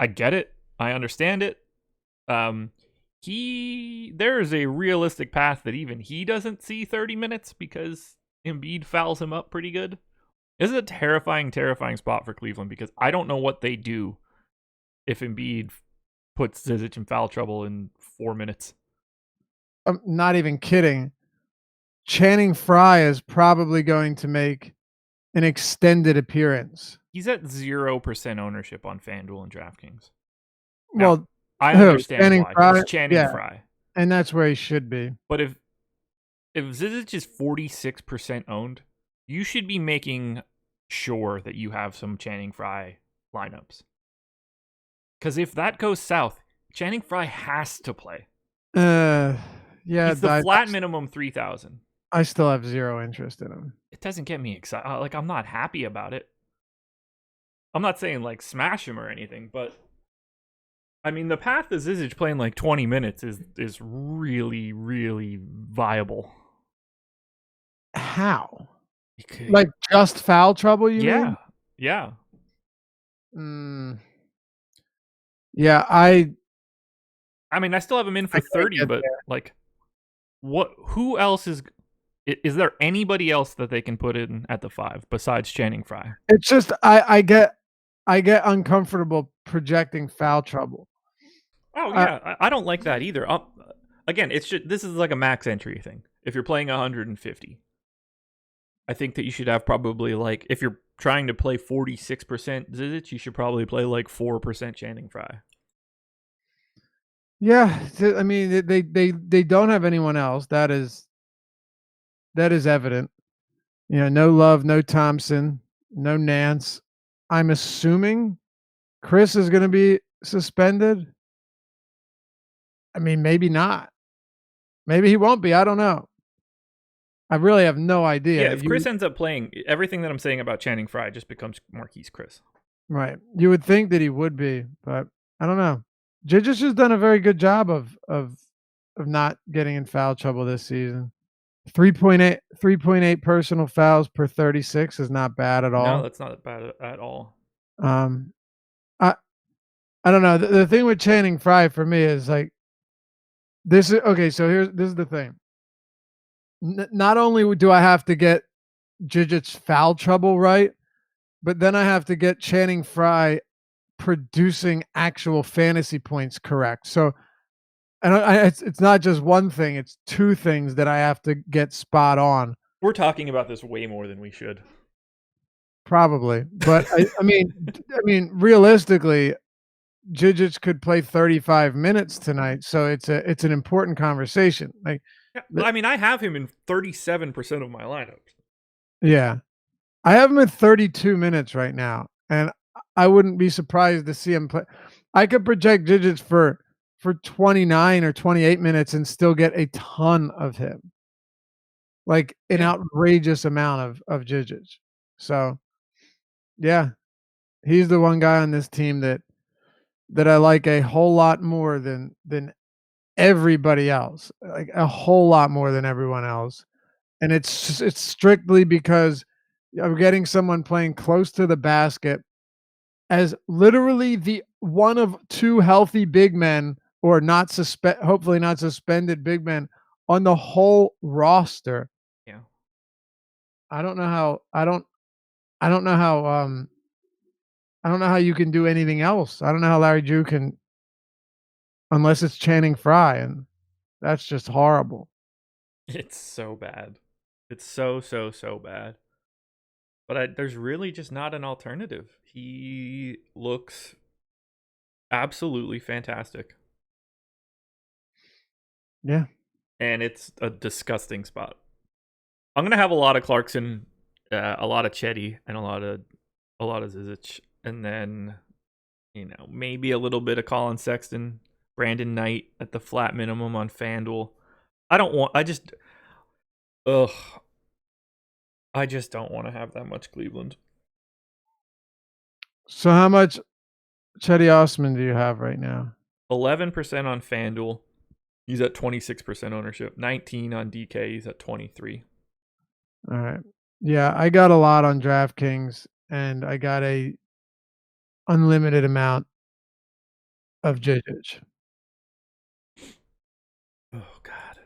I get it. I understand it. There is a realistic path that even he doesn't see 30 minutes because Embiid fouls him up pretty good. This is a terrifying, terrifying spot for Cleveland because I don't know what they do if Embiid puts Zizic in foul trouble in 4 minutes. I'm not even kidding. Channing Frye is probably going to make an extended appearance. He's at 0% ownership on FanDuel and DraftKings. Well, I understand Channing why. Frye? It's Channing Yeah. Frye. And that's where he should be. But if Zizic is 46% owned, you should be making sure that you have some Channing Frye lineups. Because if that goes south, Channing Frye has to play. Yeah, it's the flat minimum 3,000. I still have zero interest in him. It doesn't get me excited. Like, I'm not happy about it. I'm not saying like smash him or anything, but I mean the path to Zizic playing like 20 minutes is really, really viable. How? Like just foul trouble, you mean? Yeah. Yeah, I mean, I still have him in for 30, but like, who else is there anybody else that they can put in at the 5 besides Channing Frye? It's just I get uncomfortable projecting foul trouble. Oh yeah, I don't like that either. Again, this is like a max entry thing. If you're playing 150, I think that you should have probably like, if you're trying to play 46% Zizic, you should probably play like 4% Channing Frye. Yeah, I mean they don't have anyone else. That is evident. You know, no Love, no Thompson, no Nance. I'm assuming Chris is going to be suspended. I mean, maybe not. Maybe he won't be. I don't know. I really have no idea. Yeah, if Chris ends up playing, everything that I'm saying about Channing Frye just becomes Marquise Chris. Right. You would think that he would be, but I don't know. Jijic has done a very good job of not getting in foul trouble this season. 3.8 personal fouls per 36 is not bad at all. No, that's not bad at all. I don't know. The thing with Channing Frye for me is like this is okay. So this is the thing. Not only do I have to get Jijic's foul trouble right, but then I have to get Channing Frye producing actual fantasy points correct. So, and it's not just one thing; it's two things that I have to get spot on. We're talking about this way more than we should. Probably, but I mean, realistically, Jijic could play 35 minutes tonight, so it's an important conversation. Like, I mean, I have him in 37% of my lineups. Yeah, I have him at 32 minutes right now, and I wouldn't be surprised to see him play. I could project Jijic for 29 or 28 minutes and still get a ton of him, like an outrageous amount of Jijic. So, yeah, he's the one guy on this team that I like a whole lot more than everybody else, like a whole lot more than everyone else. And it's strictly because of getting someone playing close to the basket as literally the one of two healthy big men, or hopefully not suspended big men on the whole roster. Yeah. I don't know how you can do anything else. I don't know how Larry Drew can unless it's Channing Frye, and that's just horrible. It's so bad. It's so bad. But there's really just not an alternative. He looks absolutely fantastic. Yeah. And it's a disgusting spot. I'm gonna have a lot of Clarkson, a lot of Chetty, and a lot of Zizic, and then maybe a little bit of Colin Sexton, Brandon Knight at the flat minimum on FanDuel. I just don't want to have that much Cleveland. So how much Chetty Osman do you have right now? 11% on FanDuel. He's at 26% ownership. 19 on DK. He's at 23. All right. Yeah, I got a lot on DraftKings, and I got a unlimited amount of Zizic. Oh, God.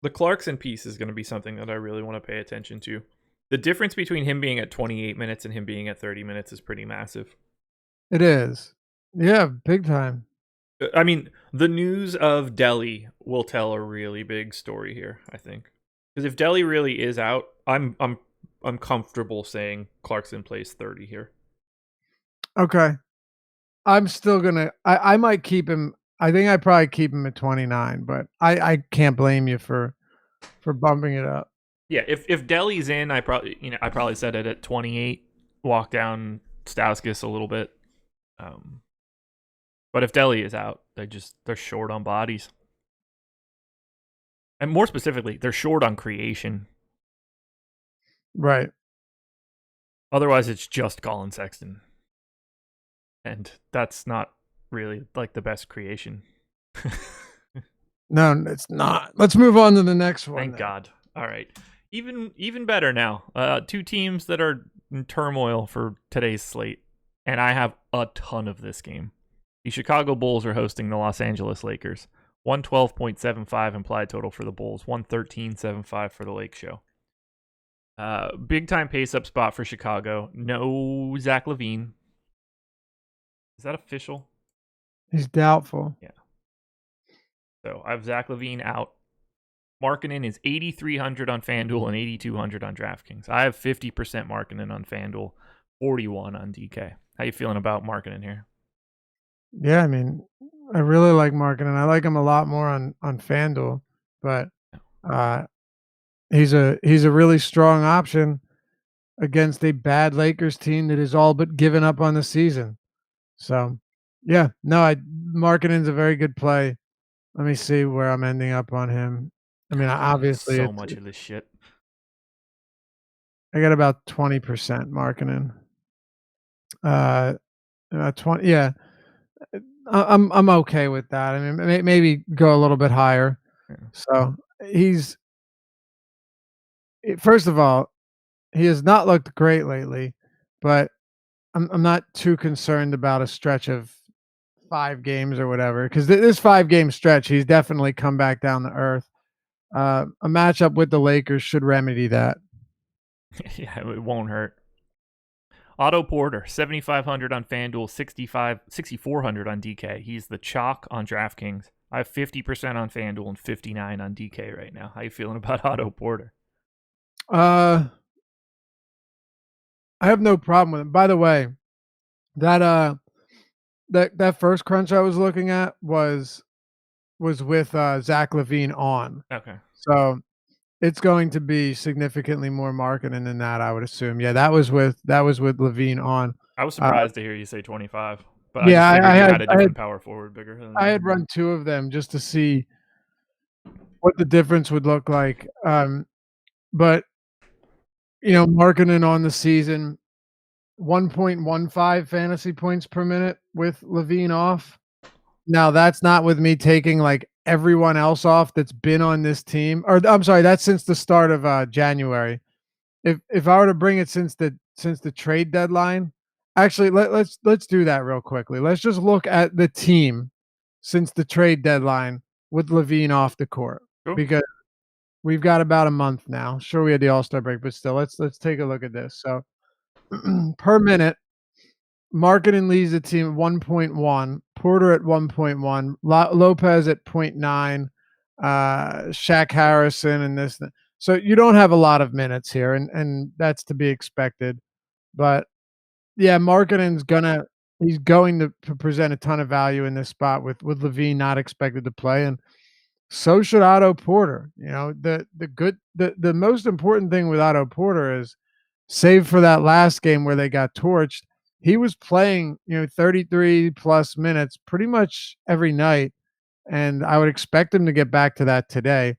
The Clarkson piece is going to be something that I really want to pay attention to. The difference between him being at 28 minutes and him being at 30 minutes is pretty massive. It is. Yeah, big time. I mean, the news of Delhi will tell a really big story here, I think. Because if Delhi really is out, I'm comfortable saying Clarkson plays 30 here. Okay. I'm still gonna I might keep him. I think I probably keep him at 29, but I can't blame you for bumping it up. Yeah, if Delhi's in, I probably set it at 28, walk down Stauskas a little bit. But if Delhi is out, they're short on bodies. And more specifically, they're short on creation. Right. Otherwise, it's just Colin Sexton. And that's not really like the best creation. No, it's not. Let's move on to the next one. Thank God. All right. Even better now. Two teams that are in turmoil for today's slate. And I have a ton of this game. The Chicago Bulls are hosting the Los Angeles Lakers. 112.75 implied total for the Bulls. 113.75 for the Lake Show. Big time pace up spot for Chicago. No Zach LaVine. Is that official? He's doubtful. Yeah. So I have Zach LaVine out. Markkanen is 8,300 on FanDuel and 8,200 on DraftKings. I have 50% Markkanen on FanDuel, 41 on DK. How you feeling about Markkanen here? Yeah, I mean, I really like Markkanen. I like him a lot more on FanDuel, but he's a really strong option against a bad Lakers team that is all but given up on the season. So, yeah, no, Markkanen's a very good play. Let me see where I'm ending up on him. I mean, obviously, so much of this shit. I got about 20% Markkanen. 20, yeah. I'm okay with that. I mean, maybe go a little bit higher. Yeah. So first of all, he has not looked great lately, but I'm not too concerned about a stretch of 5 games or whatever, because this 5-game stretch, he's definitely come back down to earth. A matchup with the Lakers should remedy that. Yeah, it won't hurt. Otto Porter, 7,500 on FanDuel, 6,400 on DK. He's the chalk on DraftKings. I have 50% on FanDuel and 59 on DK right now. How you feeling about Otto Porter? I have no problem with him. By the way, that first crunch I was looking at was with Zach LaVine on. Okay. So it's going to be significantly more Markkanen than that, I would assume. Yeah, that was with LaVine on. I was surprised to hear you say 25, but yeah, I just figured you had a different power forward bigger than I had run 2 of them just to see what the difference would look like. But Markkanen on the season, 1.15 fantasy points per minute with LaVine off. Now that's not with me taking like everyone else off that's been on this team, or I'm sorry, that's since the start of January. If I were to bring it since the trade deadline, actually let's do that real quickly. Let's just look at the team since the trade deadline with LaVine off the court, Cool. because we've got about a month now. Sure, we had the All-Star break, but still, let's take a look at this. So per minute, Marketing leads the team at 1.1, Porter at 1.1, Lopez at 0.9, Shaq Harrison and this. So you don't have a lot of minutes here, and that's to be expected. But yeah, he's going to present a ton of value in this spot with Levine not expected to play, and so should Otto Porter. You know, the most important thing with Otto Porter is, save for that last game where they got torched, he was playing, 33 plus minutes pretty much every night, and I would expect him to get back to that today.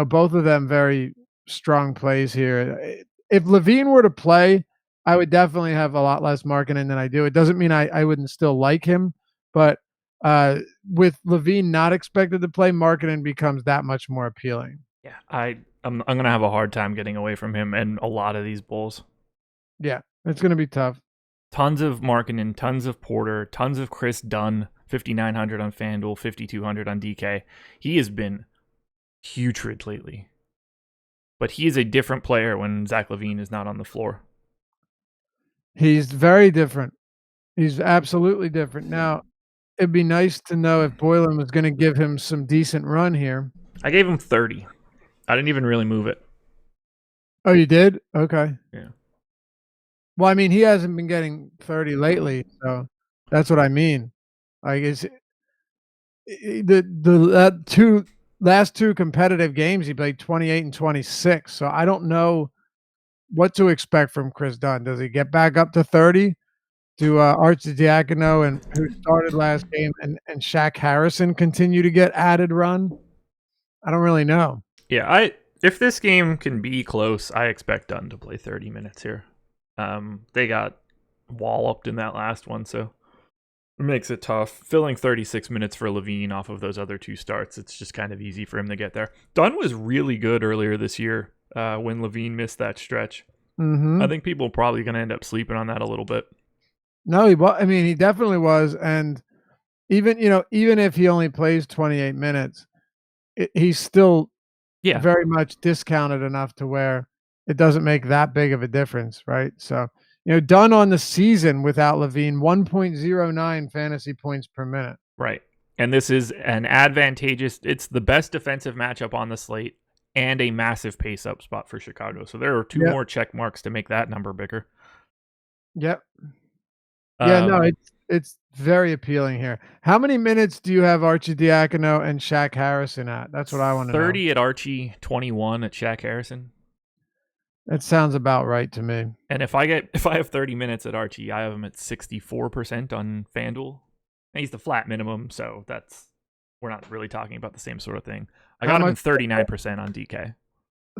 Both of them very strong plays here. If Levine were to play, I would definitely have a lot less marketing than I do. It doesn't mean I wouldn't still like him, but with Levine not expected to play, marketing becomes that much more appealing. Yeah, I'm gonna have a hard time getting away from him in a lot of these bowls. Yeah, it's gonna be tough. Tons of Markkanen, tons of Porter, tons of Chris Dunn, 5,900 on FanDuel, 5,200 on DK. He has been putrid lately. But he is a different player when Zach LaVine is not on the floor. He's very different. He's absolutely different. Now, it'd be nice to know if Boylan was going to give him some decent run here. I gave him 30. I didn't even really move it. Oh, you did? Okay. Yeah. Well, I mean, he hasn't been getting 30 lately, so that's what I mean. Like, it's the last two competitive games he played 28 and 26. So I don't know what to expect from Chris Dunn. Does he get back up to 30? Do Arcidiacono and who started last game and Shaq Harrison continue to get added run? I don't really know. Yeah, if this game can be close, I expect Dunn to play 30 minutes here. They got walloped in that last one, so it makes it tough. Filling 36 minutes for Levine off of those other two starts, it's just kind of easy for him to get there. Dunn was really good earlier this year when Levine missed that stretch. Mm-hmm. I think people are probably going to end up sleeping on that a little bit. No, he definitely was. And even if he only plays 28 minutes, he's still very much discounted enough to where it doesn't make that big of a difference, right? So, Dunn on the season without Levine, 1.09 fantasy points per minute. Right. And this is an advantageous, it's the best defensive matchup on the slate and a massive pace up spot for Chicago. So there are two more check marks to make that number bigger. Yep. Yeah, no, it's very appealing here. How many minutes do you have Arcidiacono and Shaq Harrison at? That's what I want to know. 30 at Archie, 21 at Shaq Harrison. That sounds about right to me. And if I have 30 minutes at Archie, I have him at 64% on FanDuel. And he's the flat minimum, so we're not really talking about the same sort of thing. I got him at 39% on DK.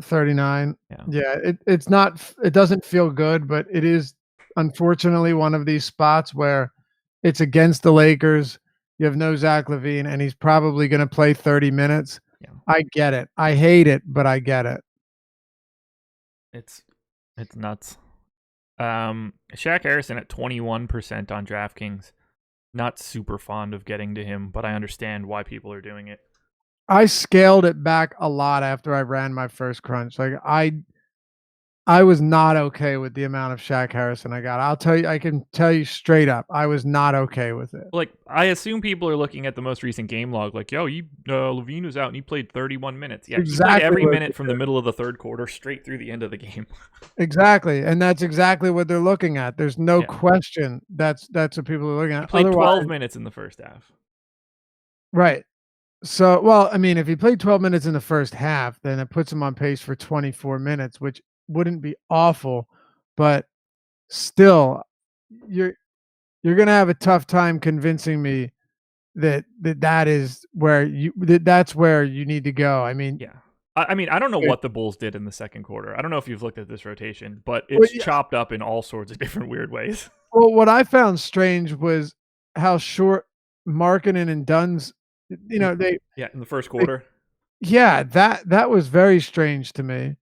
39. Yeah, it doesn't feel good, but it is unfortunately one of these spots where it's against the Lakers. You have no Zach LaVine, and he's probably going to play 30 minutes. Yeah. I get it. I hate it, but I get it. It's nuts. Shaq Harrison at 21% on DraftKings. Not super fond of getting to him, but I understand why people are doing it. I scaled it back a lot after I ran my first crunch. Like I was not okay with the amount of Shaq Harrison I got. I can tell you straight up, I was not okay with it. Like, I assume people are looking at the most recent game log, like, yo, Levine was out and he played 31 minutes. Yeah, exactly. He played every minute from the middle of the third quarter straight through the end of the game. Exactly, and that's exactly what they're looking at. There's no question that's what people are looking at. He played 12 minutes in the first half. Right. So, well, I mean, if he played 12 minutes in the first half, then it puts him on pace for 24 minutes, which wouldn't be awful, but still, you're gonna have a tough time convincing me that's where you need to go. I mean, yeah. I mean, I don't know what the Bulls did in the second quarter. I don't know if you've looked at this rotation, but it's chopped up in all sorts of different weird ways. Well, what I found strange was how short Markkanen and Dunn's, in the first quarter. That was very strange to me.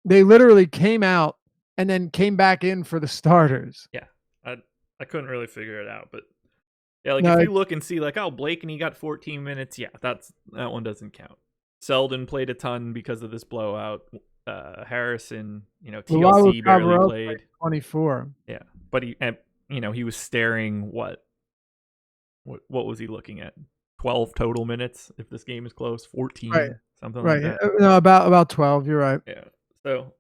They literally came out and then came back in for the starters. Yeah, I couldn't really figure it out, but yeah, if you look and see, like, oh, Blake and he got 14 minutes, that one doesn't count. Selden played a ton because of this blowout. Harrison, TLC barely played 24. Yeah, but he was staring what was he looking at? 12 total minutes if this game is close, 14, Right. something like Right. that. No, about 12. You're right. Yeah. So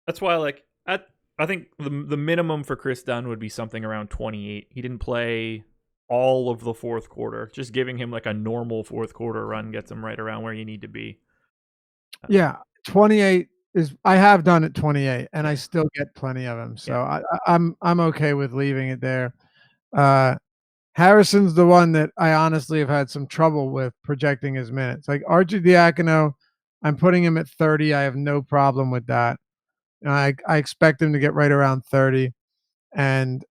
that's why, like, I think the minimum for Chris Dunn would be something around 28. He didn't play all of the fourth quarter. Just giving him like a normal fourth quarter run gets him right around where you need to be. Yeah, 28 is. I have done it 28, and I Yeah. still get plenty of them. So Yeah. I'm okay with leaving it there. Harrison's the one that I honestly have had some trouble with projecting his minutes. Like Arcidiacono, I'm putting him at 30. I have no problem with that. I expect him to get right around 30. And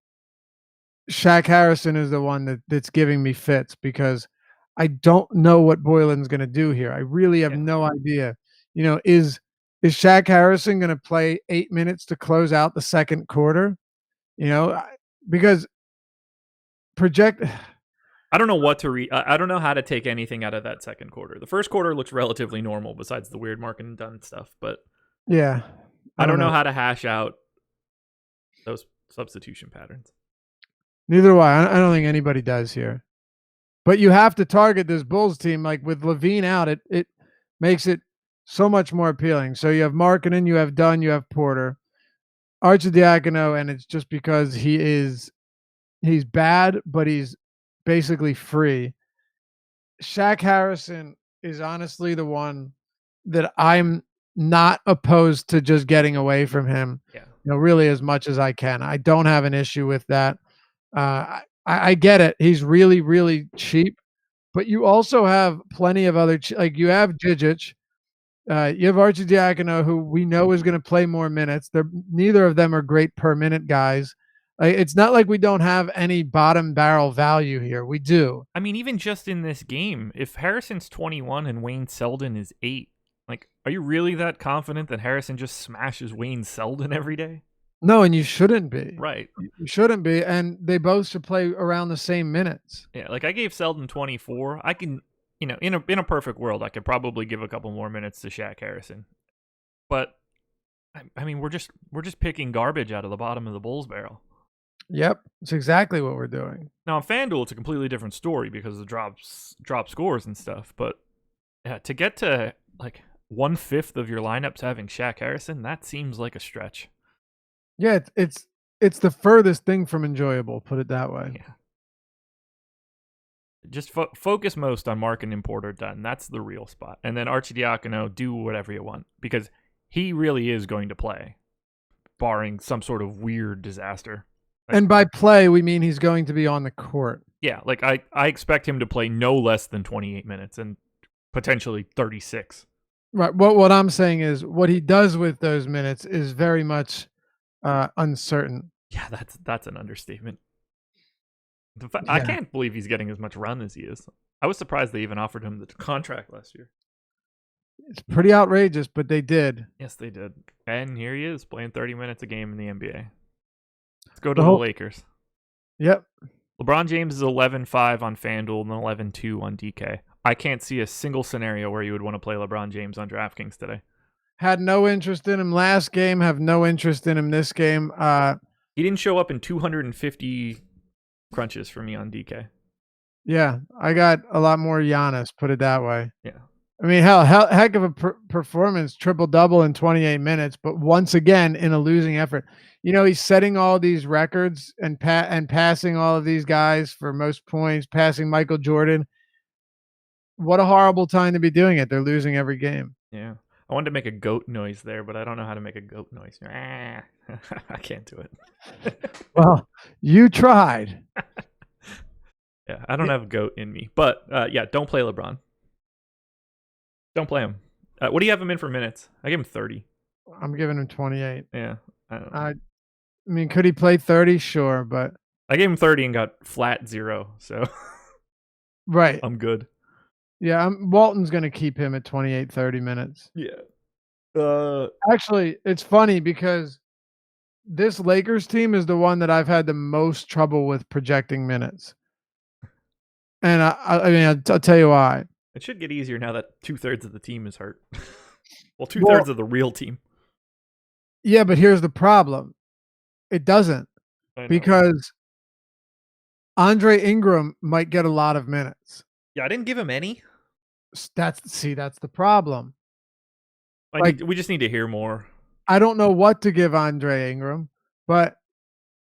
Shaq Harrison is the one that's giving me fits because I don't know what Boylan's gonna do here. I really have Yeah. no idea. Is Shaq Harrison gonna play 8 minutes to close out the second quarter? Because project I don't know what to read. I don't know how to take anything out of that second quarter. The first quarter looks relatively normal besides the weird Mark and Dunn stuff, but yeah, I don't know how to hash out those substitution patterns. Neither do I. I don't think anybody does here. But you have to target this Bulls team. Like with Levine out, it makes it so much more appealing. So you have Markkanen, you have Dunn, you have Porter, Arcidiacono, and it's just because he's bad, but he's basically free. Shaq Harrison is honestly the one that I'm not opposed to just getting away from him. Yeah. Really as much as I can. I don't have an issue with that. I get it. He's really, really cheap, but you also have plenty of other like you have Djigic, you have Arcidiacono, who we know is going to play more minutes. Neither of them are great per minute guys. It's not like we don't have any bottom barrel value here. We do. I mean, even just in this game, if Harrison's 21 and Wayne Selden is 8, like, are you really that confident that Harrison just smashes Wayne Selden every day? No, and you shouldn't be. Right. You shouldn't be, and they both should play around the same minutes. Yeah, like I gave Selden 24. I can, in a perfect world, I could probably give a couple more minutes to Shaq Harrison. But I mean, we're just picking garbage out of the bottom of the Bulls barrel. Yep, it's exactly what we're doing. Now on FanDuel, it's a completely different story because of the drop scores and stuff. But to get to like 1/5 of your lineups having Shaq Harrison, that seems like a stretch. Yeah, it's the furthest thing from enjoyable. Put it that way. Yeah. Just focus most on Markkanen and Porter Dunn. That's the real spot. And then Arcidiacono, do whatever you want because he really is going to play, barring some sort of weird disaster. And by play, we mean he's going to be on the court. Yeah, like I expect him to play no less than 28 minutes and potentially 36. Right. What I'm saying is what he does with those minutes is very much uncertain. Yeah, that's an understatement. Yeah. I can't believe he's getting as much run as he is. I was surprised they even offered him the contract last year. It's pretty outrageous, but they did. Yes, they did. And here he is playing 30 minutes a game in the NBA. Let's go to the Lakers. Yep. LeBron James is 11-5 on FanDuel and 11-2 on DK. I can't see a single scenario where you would want to play LeBron James on DraftKings today. Had no interest in him last game, have no interest in him this game. He didn't show up in 250 crunches for me on DK. Yeah, I got a lot more Giannis, put it that way. Yeah. I mean, heck of a performance, triple-double in 28 minutes, but once again, in a losing effort. He's setting all these records and passing all of these guys for most points, passing Michael Jordan. What a horrible time to be doing it. They're losing every game. Yeah. I wanted to make a goat noise there, but I don't know how to make a goat noise. I can't do it. Well, you tried. Yeah, I don't have goat in me. But, yeah, don't play LeBron. Don't play him. What do you have him in for minutes? I gave him 30. I'm giving him 28. Yeah. I don't know. I mean, could he play 30? Sure, but I gave him 30 and got flat 0, so right. I'm good. Yeah, Walton's going to keep him at 28, 30 minutes. Yeah. Actually, it's funny because this Lakers team is the one that I've had the most trouble with projecting minutes. And I mean, I'll tell you why. It should get easier now that 2/3 of the team is hurt. Well, 2/3 of the real team. Yeah, but here's the problem. It doesn't, I know. because Andre Ingram might get a lot of minutes. Yeah, I didn't give him any. That's the problem. We just need to hear more. I don't know what to give Andre Ingram, but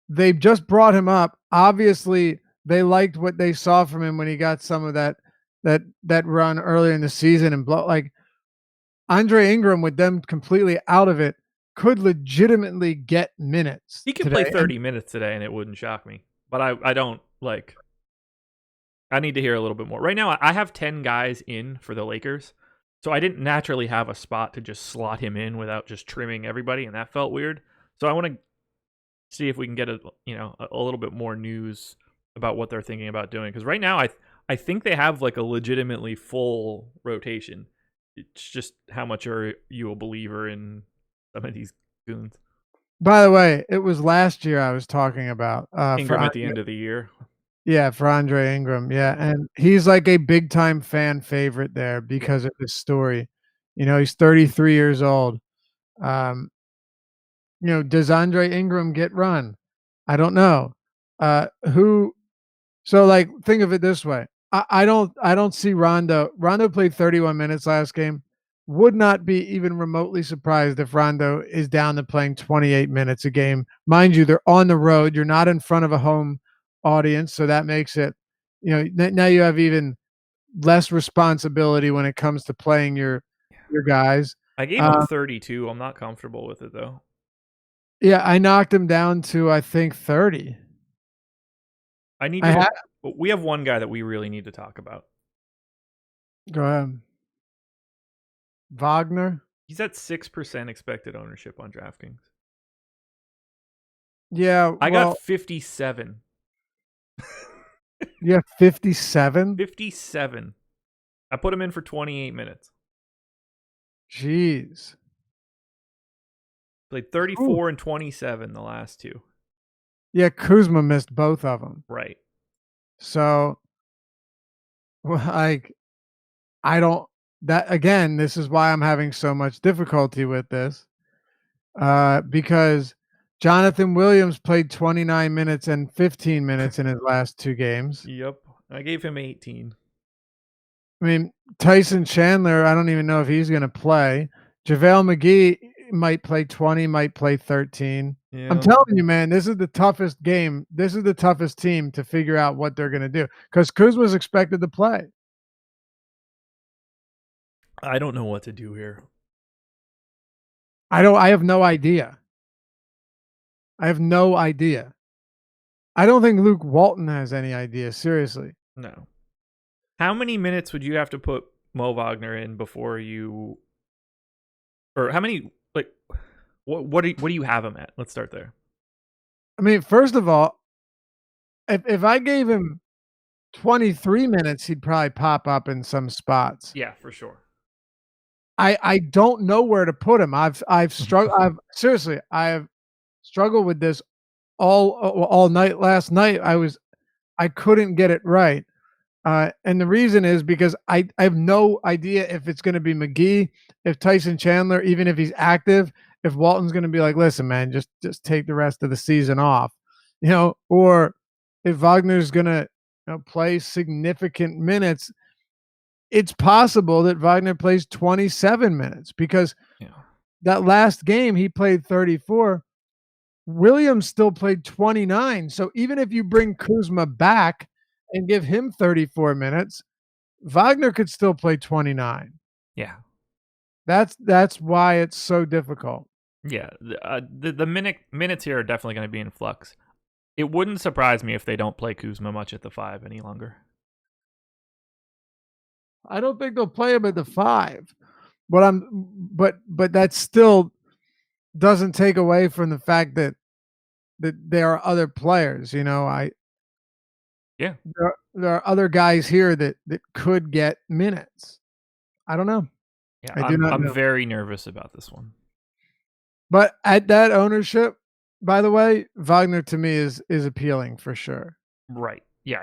they just brought him up. Obviously, they liked what they saw from him when he got some of that run earlier in the season and like Andre Ingram with them completely out of it could legitimately get minutes. He could today. play 30 minutes today and it wouldn't shock me. But I don't like. I need to hear a little bit more. Right now, I have 10 guys in for the Lakers. So I didn't naturally have a spot to just slot him in without just trimming everybody, and that felt weird. So I want to see if we can get a little bit more news about what they're thinking about doing. Because right now, I think they have like a legitimately full rotation. It's just how much are you a believer in some of these goons? By the way, it was last year I was talking about Ingram at the end of the year. Yeah, for Andre Ingram. Yeah, and he's like a big time fan favorite there because of his story. He's 33 years old. Does Andre Ingram get run? I don't know. So like think of it this way. I don't see Rondo. Rondo played 31 minutes last game. Would not be even remotely surprised if Rondo is down to playing 28 minutes a game. Mind you, they're on the road. You're not in front of a home audience, so that makes it, now you have even less responsibility when it comes to playing your guys. I gave him 32. I'm not comfortable with it though. Yeah, I knocked him down to I think 30. We have one guy that we really need to talk about. Go ahead. Wagner. He's at 6% expected ownership on DraftKings. Yeah, I got 57. You have 57? 57. I put him in for 28 minutes. Jeez. Played 34 and 27 the last two. Yeah, Kuzma missed both of them. Right. So, like, this is why I'm having so much difficulty with this. Because Jonathan Williams played 29 minutes and 15 minutes in his last two games. Yep. I gave him 18. I mean, Tyson Chandler, I don't even know if he's going to play. JaVale McGee might play 20, might play 13. Yeah. I'm telling you, man, this is the toughest game. This is the toughest team to figure out what they're going to do because Kuzma's expected to play. I don't know what to do here. I have no idea. I don't think Luke Walton has any idea, seriously. No. How many minutes would you have to put Mo Wagner in before you, or how many, like, what do you have him at? Let's start there. I mean, first of all, if I gave him 23 minutes, he'd probably pop up in some spots. Yeah, for sure. I don't know where to put him. I've struggled. I have struggled with this all night. Last night I couldn't get it right. And the reason is because I have no idea if it's going to be McGee, if Tyson Chandler, even if he's active, if Walton's going to be like, listen, man, just take the rest of the season off, or if Wagner's going to play significant minutes. It's possible that Wagner plays 27 minutes because that last game he played 34. Williams still played 29. So even if you bring Kuzma back and give him 34 minutes, Wagner could still play 29. Yeah. That's why it's so difficult. Yeah. The minutes here are definitely going to be in flux. It wouldn't surprise me if they don't play Kuzma much at the 5 any longer. I don't think they'll play him at the 5. But that still doesn't take away from the fact that there are other players, there are other guys here that could get minutes. I don't know. Yeah, I'm very nervous about this one. But at that ownership, by the way, Wagner to me is appealing for sure. Right. Yeah,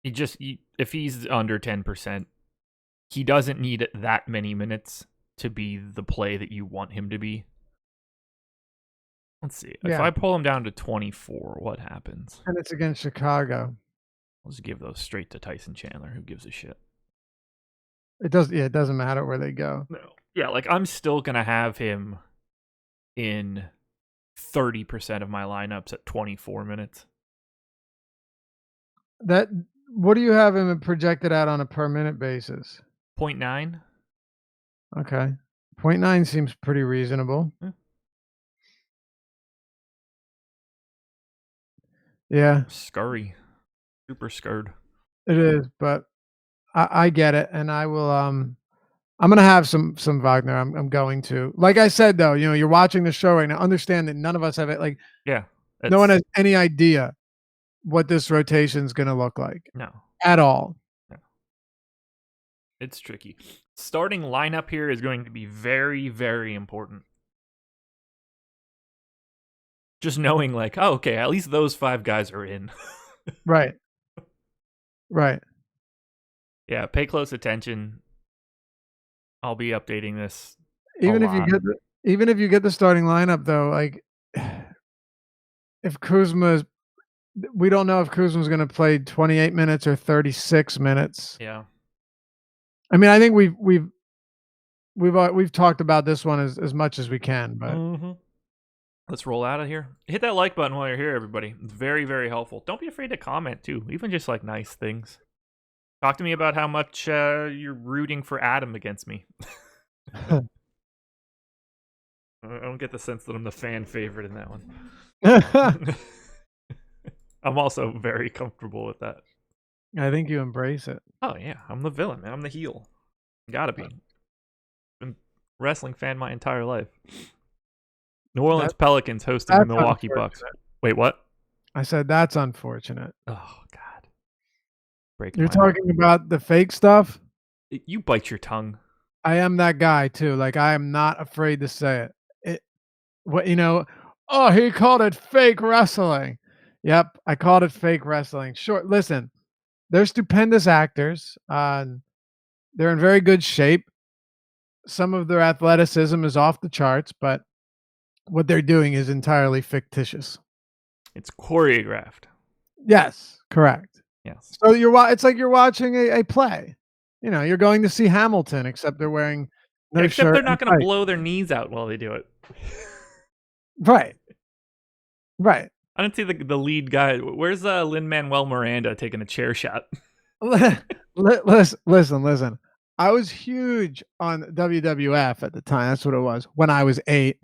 if he's under 10%, he doesn't need that many minutes to be the play that you want him to be. Let's see. If Yeah. I pull him down to 24, what happens? And it's against Chicago. I'll just give those straight to Tyson Chandler. Who gives a shit? It doesn't matter where they go. No. Yeah, like I'm still gonna have him in 30% of my lineups at 24 minutes. What do you have him projected out on a per minute basis? 0.9. Okay. 0.9 seems pretty reasonable. Yeah, Scurry. Super scurred. it is, but I get it, and I will. I'm gonna have some Wagner. I'm going to. Like I said, though, you're watching the show right now. Understand that none of us have it. Like, Yeah. no one has any idea what this rotation's gonna look like No. at all. No. It's tricky. Starting lineup here is going to be very, very important. Just knowing, like, oh, okay, at least those 5 guys are in. Right. Right. Yeah, pay close attention. I'll be updating this. Even if you get the starting lineup, though, like if Kuzma's, we don't know if Kuzma's going to play 28 minutes or 36 minutes. Yeah. I mean, I think we've talked about this one as much as we can, but Let's roll out of here. Hit that like button while you're here, everybody. It's very, very helpful. Don't be afraid to comment, too. Even just, like, nice things. Talk to me about how much you're rooting for Adam against me. I don't get the sense that I'm the fan favorite in that one. I'm also very comfortable with that. I think you embrace it. Oh, yeah. I'm the villain, man. I'm the heel. Gotta be. Been a wrestling fan my entire life. New Orleans Pelicans hosting the Milwaukee Bucks. Wait, what? I said that's unfortunate. Oh, God. You're talking about the fake stuff? You bite your tongue. I am that guy, too. Like, I am not afraid to say it. Oh, he called it fake wrestling. Yep, I called it fake wrestling. Sure, listen, they're stupendous actors. They're in very good shape. Some of their athleticism is off the charts, but what they're doing is entirely fictitious. It's choreographed. Yes, correct. Yes. So it's like you're watching a play. You're going to see Hamilton, except they're wearing no shirt. Except they're not going to blow their knees out while they do it. Right. Right. I don't see the lead guy. Where's Lin-Manuel Miranda taking a chair shot? Listen. I was huge on WWF at the time. That's what it was when I was 8.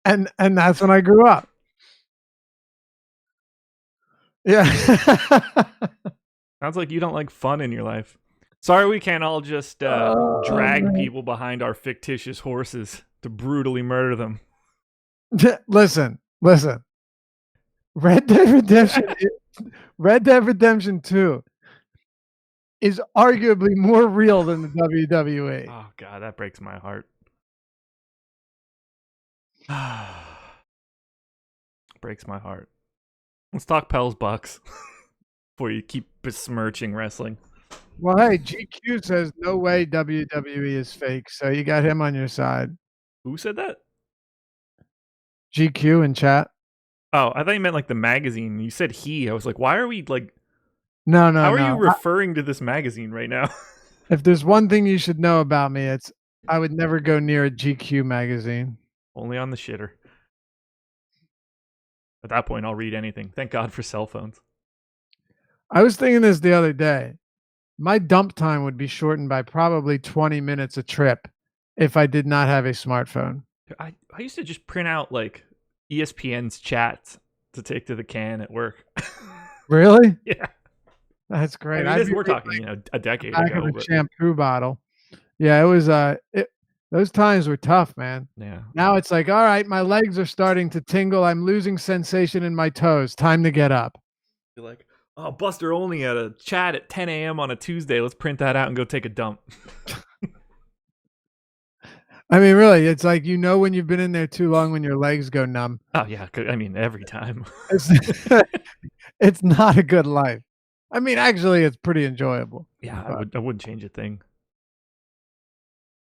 And that's when I grew up. Yeah. Sounds like you don't like fun in your life. Sorry we can't all just drag people behind our fictitious horses to brutally murder them. Listen. Red Dead Redemption 2 is arguably more real than the WWE. Oh, God, that breaks my heart. Breaks my heart. Let's talk Pels Bucks before you keep besmirching wrestling. Well, hey, GQ says no way WWE is fake, so you got him on your side. Who said that? GQ in chat. Oh, I thought you meant like the magazine. You said he. I was like, why are we like... No. How are you referring to this magazine right now? If there's one thing you should know about me, it's I would never go near a GQ magazine. Only on the shitter. At that point, I'll read anything. Thank God for cell phones. I was thinking this the other day. My dump time would be shortened by probably 20 minutes a trip if I did not have a smartphone. I used to just print out like ESPN's chats to take to the can at work. Really? Yeah. That's great. I mean, we're talking, a decade back ago. Of a shampoo bottle. Yeah, it was. Those times were tough, man. Yeah. Now it's like, all right, my legs are starting to tingle. I'm losing sensation in my toes. Time to get up. You're like, oh, Buster only at a chat at 10 a.m. on a Tuesday. Let's print that out and go take a dump. I mean, really, it's like, when you've been in there too long when your legs go numb. Oh, yeah. I mean, every time. It's not a good life. I mean, actually, it's pretty enjoyable. Yeah, I wouldn't change a thing.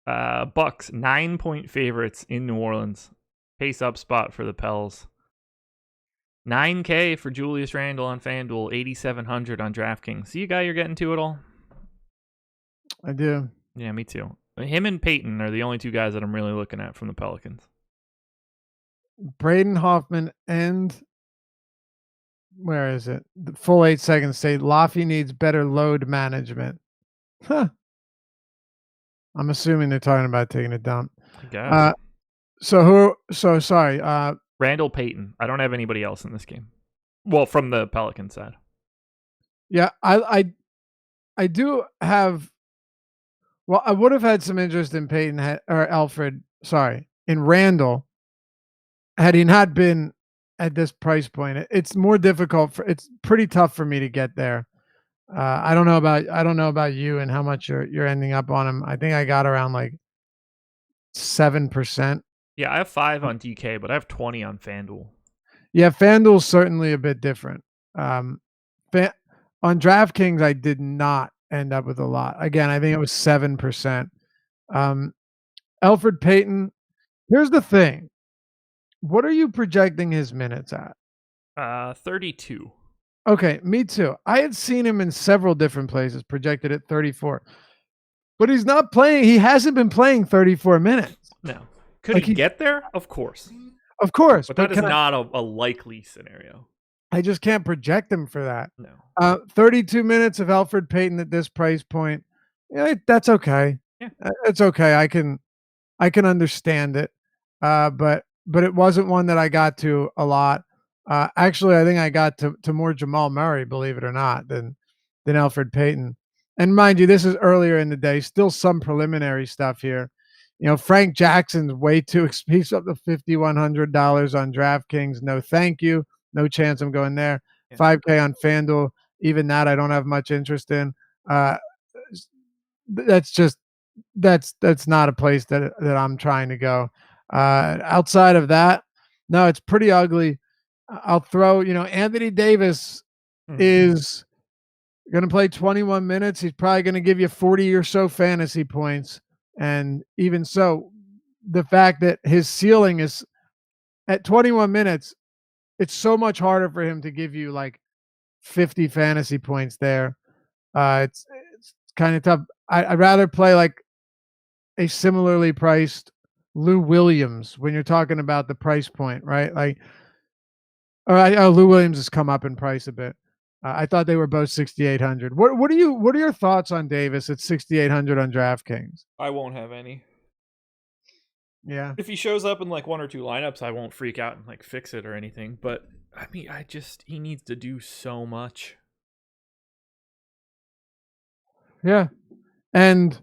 Bucks 9-point favorites in New Orleans. Pace up spot for the Pels. $9K for Julius Randle on FanDuel, $8,700 on DraftKings. See a guy you're getting to at all? I do. Yeah, me too. Him and Peyton are the only two guys that I'm really looking at from the Pelicans. Braden Hoffman and where is it? The full 8 seconds say Laffy needs better load management. Huh. I'm assuming they're talking about taking a dump. I guess. Sorry. Randall Payton. I don't have anybody else in this game. Well, from the Pelican side. Yeah, I do have. Well, I would have had some interest in Peyton or Alfred. Sorry, in Randall, had he not been at this price point. It's more difficult it's pretty tough for me to get there. I don't know about you and how much you're ending up on him. I think I got around like 7%. Yeah, I have 5 on DK, but I have 20 on FanDuel. Yeah, FanDuel's certainly a bit different. On DraftKings, I did not end up with a lot. Again, I think it was 7%. Alfred Payton, here's the thing. What are you projecting his minutes at? 32. Okay, me too. I had seen him in several different places projected at 34. But he's not playing. He hasn't been playing 34 minutes. No. Could he get there? Of course. Of course. But that is not a likely scenario. I just can't project him for that. No. 32 minutes of Alfred Payton at this price point. Yeah, that's okay. Yeah. It's okay. I can understand it. But it wasn't one that I got to a lot. Actually, I think I got to more Jamal Murray, believe it or not, than Alfred Payton. And mind you, this is earlier in the day. Still some preliminary stuff here. You know, Frank Jackson's way too expensive. He's up to $5,100 on DraftKings. No, thank you. No chance I'm going there. Yeah. 5K on FanDuel. Even that I don't have much interest in. That's not a place that I'm trying to go. Outside of that, no, it's pretty ugly. I'll throw, Anthony Davis is going to play 21 minutes. He's probably going to give you 40 or so fantasy points. And even so, the fact that his ceiling is at 21 minutes, it's so much harder for him to give you like 50 fantasy points there. It's kind of tough. I'd rather play like a similarly priced Lou Williams when you're talking about the price point, right? Like, all right, Lou Williams has come up in price a bit. I thought they were both 6,800. What are your thoughts on Davis at 6,800 on DraftKings? I won't have any. Yeah. If he shows up in like 1 or 2 lineups, I won't freak out and like fix it or anything. But I mean, he needs to do so much. Yeah. And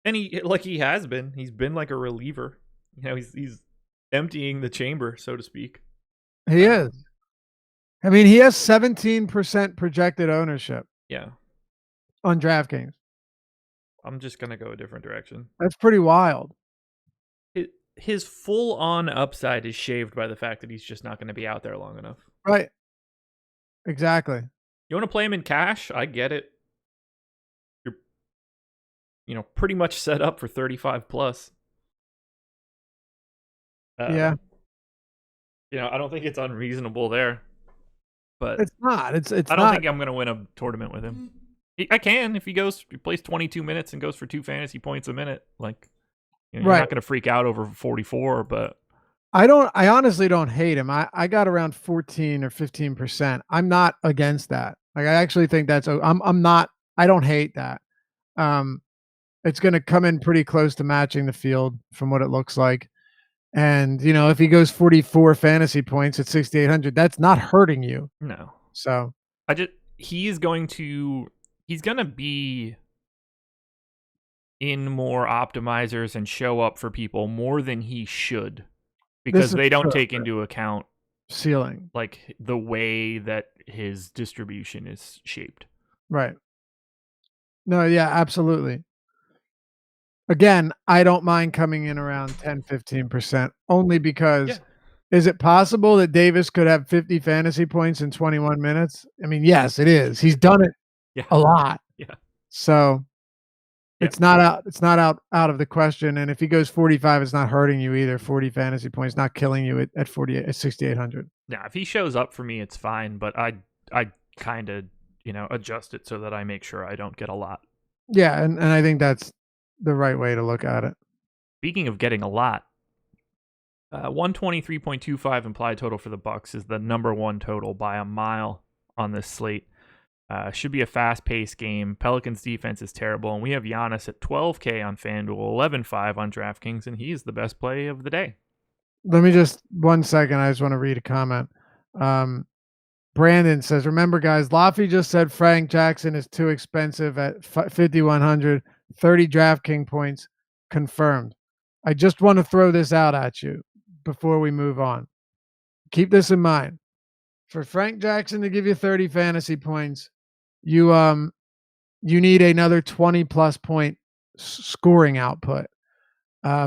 he has been. He's been like a reliever. He's emptying the chamber, so to speak. He is. I mean, he has 17% projected ownership. Yeah. On DraftKings. I'm just going to go a different direction. That's pretty wild. His full-on upside is shaved by the fact that he's just not going to be out there long enough. Right. Exactly. You want to play him in cash? I get it. You're, pretty much set up for 35 plus. Yeah. I don't think it's unreasonable there. But it's not. I don't think I'm going to win a tournament with him. I can if he plays 22 minutes and goes for 2 fantasy points a minute. Like, you're not going to freak out over 44, but I honestly don't hate him. I got around 14 or 15%. I'm not against that. Like, I actually think I don't hate that. It's going to come in pretty close to matching the field from what it looks like. And, if he goes 44 fantasy points at 6,800, that's not hurting you. No. So he's going to be in more optimizers and show up for people more than he should, because they don't take into account ceiling, like the way that his distribution is shaped. Right. No, yeah, absolutely. Again, I don't mind coming in around 10-15%, only because is it possible that Davis could have 50 fantasy points in 21 minutes? I mean, yes, it is. He's done it a lot. Yeah. So Yeah. It's not out. It's not out of the question. And if he goes 45, it's not hurting you either. 40 fantasy points, not killing you at 48 at 6,800. Now, if he shows up for me, it's fine. But I kind of adjust it so that I make sure I don't get a lot. Yeah, and I think that's the right way to look at it. Speaking of getting a lot, 123.25 implied total for the Bucks is the number one total by a mile on this slate. Should be a fast-paced game. Pelicans' defense is terrible, and we have Giannis at 12K on FanDuel, 11.5 on DraftKings, and he's the best play of the day. Let me just 1 second. I just want to read a comment. Brandon says, "Remember, guys, Laffy just said Frank Jackson is too expensive at 5,100, 30 DraftKings points confirmed. I just want to throw this out at you before we move on. Keep this in mind. For Frank Jackson to give you 30 fantasy points, you need another 20 plus point scoring output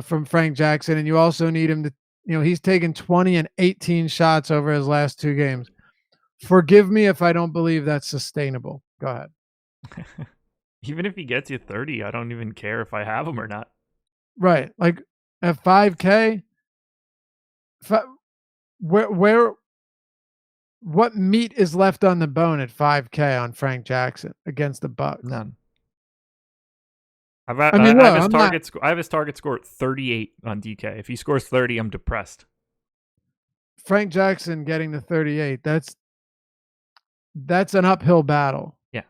from Frank Jackson, and you also need him to, he's taken 20 and 18 shots over his last 2 games. Forgive me if I don't believe that's sustainable." Go ahead. Even if he gets you 30, I don't even care if I have him or not. Right. Like at 5K, what meat is left on the bone at 5K on Frank Jackson against the Bucks? None. I have his target score at 38 on DK. If he scores 30, I'm depressed. Frank Jackson getting the 38. That's an uphill battle. Yeah.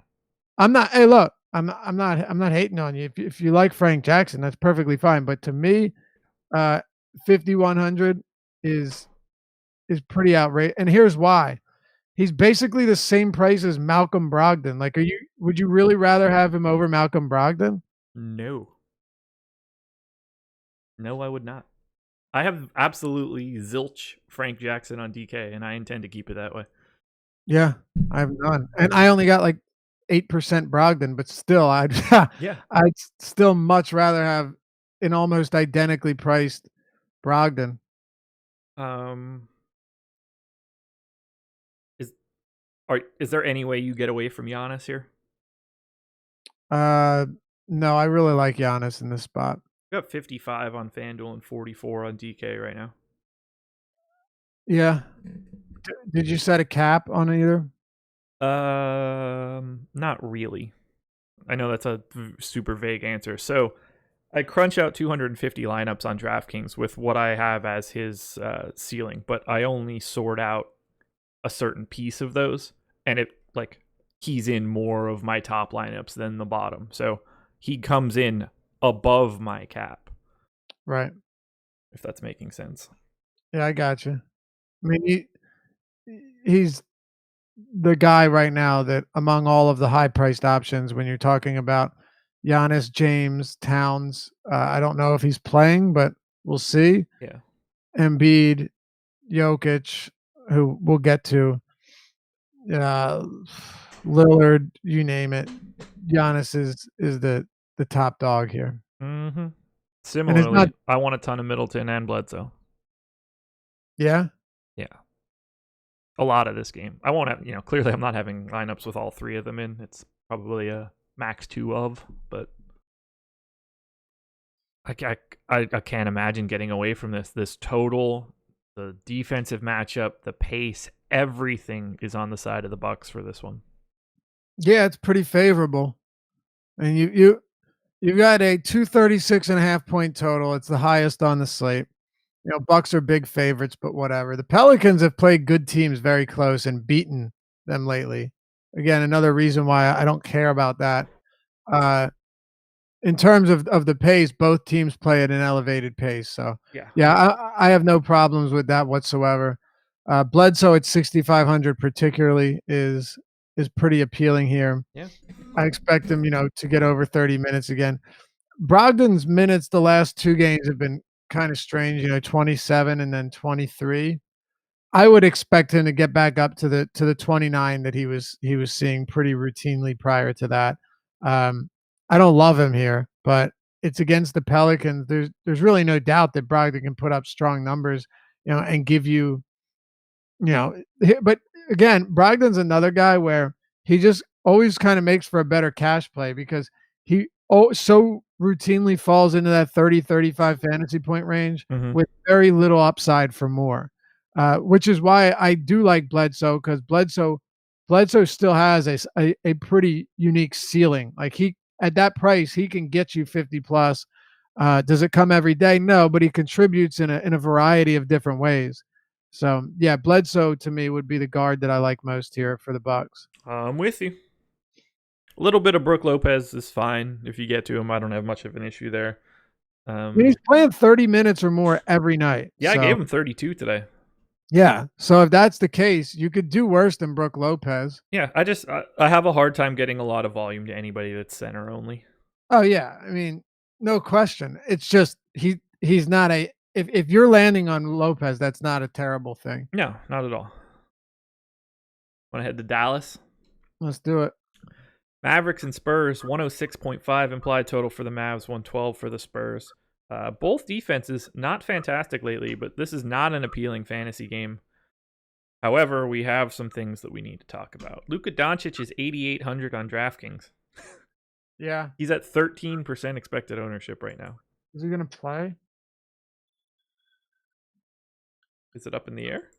Hey, look, I'm not hating on you. If you like Frank Jackson, that's perfectly fine. But to me, 5,100 is pretty outrageous. And here's why. He's basically the same price as Malcolm Brogdon. Like, would you really rather have him over Malcolm Brogdon? No, I would not. I have absolutely zilch Frank Jackson on DK, and I intend to keep it that way. Yeah, I have none. And I only got like 8% Brogdon, but still, I'd still much rather have an almost identically priced Brogdon. Is there any way you get away from Giannis here? No, I really like Giannis in this spot. You got 55 on FanDuel and 44 on DK right now. Yeah. Did you set a cap on either? Not really. I know that's a super vague answer. So I crunch out 250 lineups on DraftKings with what I have as his ceiling, but I only sort out a certain piece of those, and it he's in more of my top lineups than the bottom. So he comes in above my cap. Right. If that's making sense. Yeah, I got you. I mean, he's the guy right now that among all of the high-priced options, when you're talking about Giannis, James, Towns, I don't know if he's playing, but we'll see. Yeah. Embiid, Jokic, who we'll get to, Lillard, you name it. Giannis is the top dog here. Mm-hmm. Similarly, I want a ton of Middleton and Bledsoe. Yeah? Yeah. A lot of this game. I won't have, clearly I'm not having lineups with all 3 of them in. It's probably a max 2 of, but I can't imagine getting away from this total, the defensive matchup, the pace, everything is on the side of the Bucks for this one. Yeah, it's pretty favorable. And you got a 236.5 point total. It's the highest on the slate. Bucks are big favorites, but whatever. The Pelicans have played good teams very close and beaten them lately. Again, another reason why I don't care about that. In terms of the pace, both teams play at an elevated pace. So yeah, I have no problems with that whatsoever. Bledsoe at 6,500 particularly is pretty appealing here. Yeah, I expect him, to get over 30 minutes again. Brogdon's minutes the last 2 games have been kind of strange, 27 and then 23. I would expect him to get back up to the 29 that he was seeing pretty routinely prior to that. I don't love him here, but it's against the Pelicans. There's really no doubt that Brogdon can put up strong numbers, and give you, but again, Brogdon's another guy where he just always kind of makes for a better cash play because he so routinely falls into that 30, 35 fantasy point range Mhm. with very little upside for more, which is why I do like Bledsoe, because Bledsoe still has a pretty unique ceiling. Like, he at that price, he can get you 50 plus. Does it come every day? No, but he contributes in a variety of different ways. So yeah, Bledsoe to me would be the guard that I like most here for the Bucks. I'm with you. A little bit of Brook Lopez is fine if you get to him. I don't have much of an issue there. I mean, he's playing 30 minutes or more every night. Yeah, I So gave him 32 today. yeah, so if that's the case, you could do worse than Brook Lopez. Yeah, I have a hard time getting a lot of volume to anybody that's center only. Oh yeah, I mean, no question. It's just he's not a if you're landing on Lopez, that's not a terrible thing. No, not at all. Want to head to Dallas? Let's do it. Mavericks and Spurs, 106.5 implied total for the Mavs, 112 for the Spurs. Both defenses not fantastic lately, but this is not an appealing fantasy game. However, we have some things that we need to talk about. Luka Doncic is 8,800 on DraftKings. Yeah. He's at 13% expected ownership right now. Is he gonna play? Is it up in the air?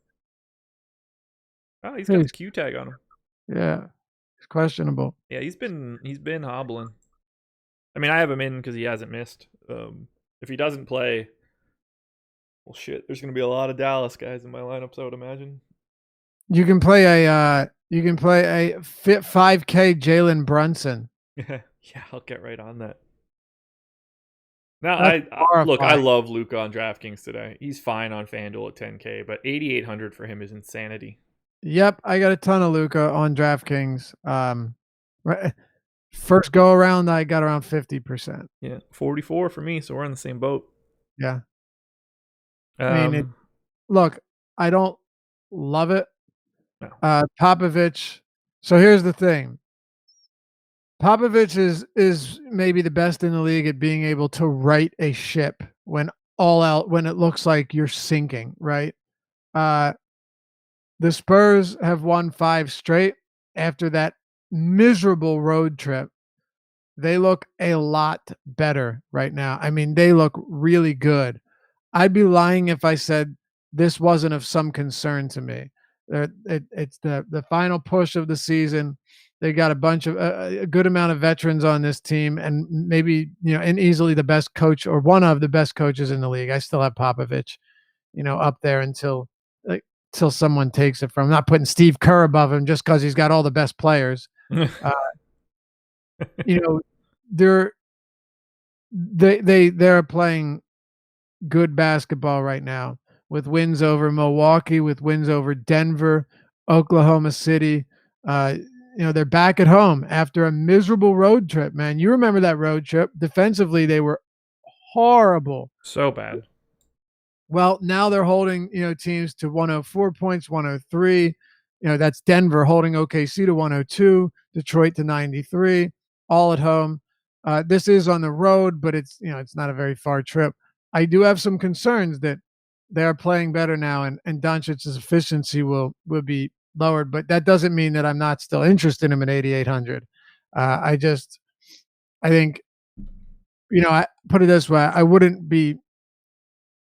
Oh, he's got the Q tag on him. Yeah. It's questionable. Yeah, he's been hobbling. I mean, I have him in because he hasn't missed. If he doesn't play, well, shit, there's going to be a lot of Dallas guys in my lineups, I would imagine. You can play a fit 5K Jalen Brunson. Yeah, I'll get right on that. Now, That's I horrifying. love Luka on DraftKings today. He's fine on FanDuel at 10K, but 8,800 for him is insanity. Yep, I got a ton of Luka on DraftKings. First go around, I got around 50%. Yeah, 44 for me, so we're in the same boat. Yeah. I mean, look, I don't love it. No. Popovich. So here's the thing. Popovich is maybe the best in the league at being able to right a ship when it looks like you're sinking, right? The Spurs have won 5 straight after that miserable road trip. They look a lot better right now. I mean, they look really good. I'd be lying if I said this wasn't of some concern to me. It's the final push of the season. They got a bunch of a good amount of veterans on this team, and maybe, and easily the best coach or one of the best coaches in the league. I still have Popovich, up there until someone takes it from him. I'm not putting Steve Kerr above him just because he's got all the best players. They're playing good basketball right now, with wins over Milwaukee, with wins over Denver, Oklahoma City. They're back at home after a miserable road trip, man. You remember that road trip? Defensively, they were horrible. So bad. Well, now they're holding, teams to 104 points, 103. That's Denver holding OKC to 102, Detroit to 93, all at home. This is on the road, but it's not a very far trip. I do have some concerns that they are playing better now, and Doncic's efficiency will be lowered, but that doesn't mean that I'm not still interested in him at 8,800. I think, I put it this way, I wouldn't be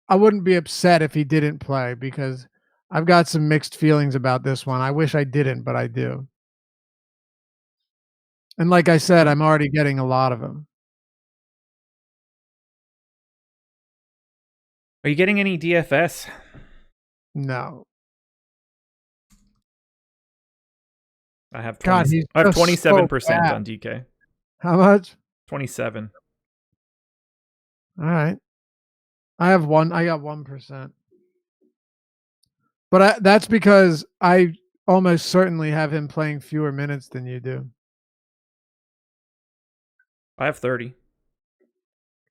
upset if he didn't play, because I've got some mixed feelings about this one. I wish I didn't, but I do. And like I said, I'm already getting a lot of them. Are you getting any DFS? No. I have 27% on DK. How much? 27. All right. I got 1%. But that's because I almost certainly have him playing fewer minutes than you do. I have 30.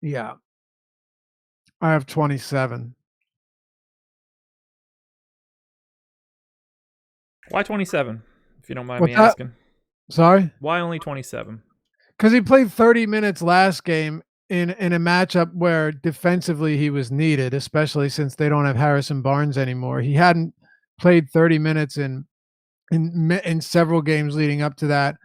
Yeah. I have 27. Why 27? If you don't mind me asking. Sorry? Why only 27? Because he played 30 minutes last game in a matchup where defensively he was needed, especially since they don't have Harrison Barnes anymore. He hadn't played 30 minutes in several games leading up to that.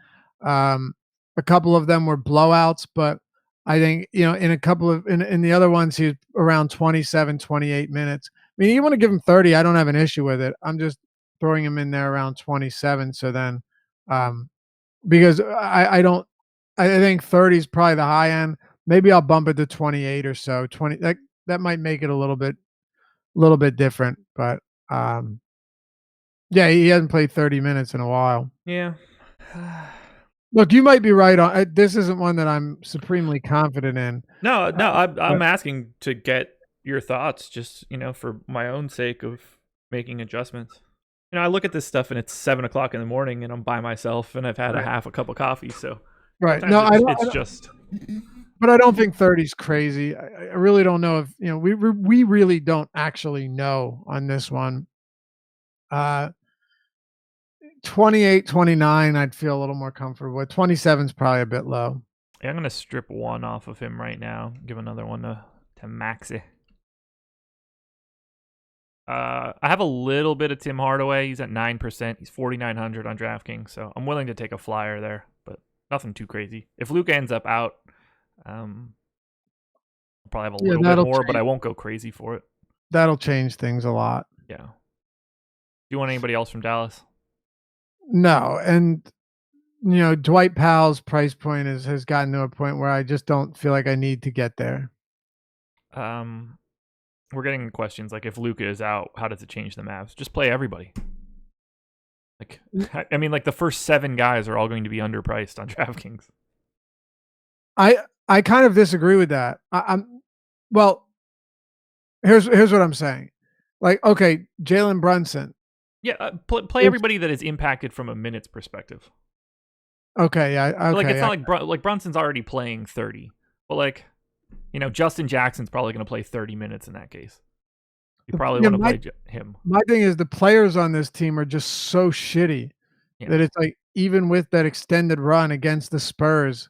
A couple of them were blowouts, but I think, in a couple of in the other ones, he was around 27, 28 minutes. I mean, you wanna give him 30, I don't have an issue with it. I'm just throwing him in there around 27, so then, um because I don't I think 30 is probably the high end. Maybe I'll bump it to 28 or so. 20 that might make it a little bit different, but, yeah, he hasn't played 30 minutes in a while. Yeah. Look, you might be right on this isn't one that I'm supremely confident in. No, I'm But asking to get your thoughts, just for my own sake of making adjustments. I look at this stuff and it's 7 o'clock in the morning, and I'm by myself, and I've had a right, half a cup of coffee. So right. sometimes No, it's just but I don't think 30 is crazy. I really don't know if we really don't actually know on this one. Uh, 28, 29, I'd feel a little more comfortable with. 27 is probably a bit low. yeah, I'm gonna strip one off of him right now. Give another one to Maxi. I have a little bit of Tim Hardaway. He's at 9%. He's 4,900 on DraftKings, so I'm willing to take a flyer there, but nothing too crazy. If Luke ends up out, I'll probably have a Yeah, little bit more, but I won't go crazy for it. that'll change things a lot. Yeah. Do you want anybody else from Dallas? No, and Dwight Powell's price point has gotten to a point where I just don't feel like I need to get there. We're getting questions like, if Luka is out, how does it change the Mavs? Just play everybody. Like, I mean, like the first 7 guys are all going to be underpriced on DraftKings. I kind of disagree with that. Well, here's what I'm saying. Like, okay, Jalen Brunson. Yeah, play everybody that is impacted from a minutes perspective. Okay, yeah, okay. Like, it's not like Brunson's already playing 30, but like, Justin Jackson's probably going to play 30 minutes in that case. You probably want to play him. My thing is the players on this team are just so shitty that it's like, even with that extended run against the Spurs,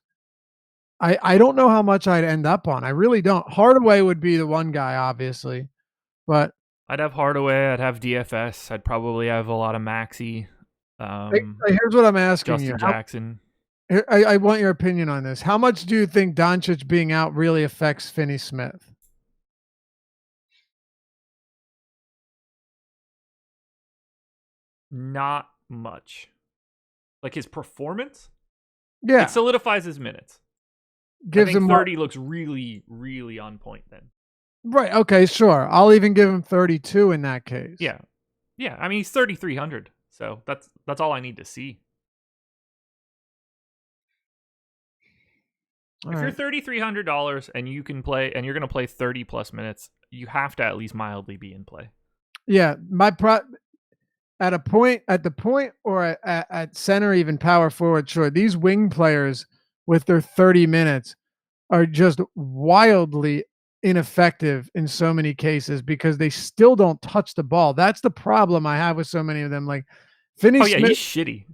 I don't know how much I'd end up on. I really don't. Hardaway would be the one guy, obviously, but I'd have Hardaway. I'd have DFS. I'd probably have a lot of Maxi. Here's what I'm asking you. Justin Jackson. I want your opinion on this. How much do you think Doncic being out really affects Finney-Smith? Not much. Like his performance? Yeah. It solidifies his minutes. Gives him 30 looks really, really on point then. Right. Okay, sure. I'll even give him 32 in that case. Yeah. Yeah. I mean, he's 3,300. So that's all I need to see. If you're $3,300 and you can play, and you're going to play 30 plus minutes, you have to at least mildly be in play. Yeah, at the point or at center, even power forward, sure. These wing players with their 30 minutes are just wildly ineffective in so many cases because they still don't touch the ball. That's the problem I have with so many of them. Like Finney-Smith, he's shitty.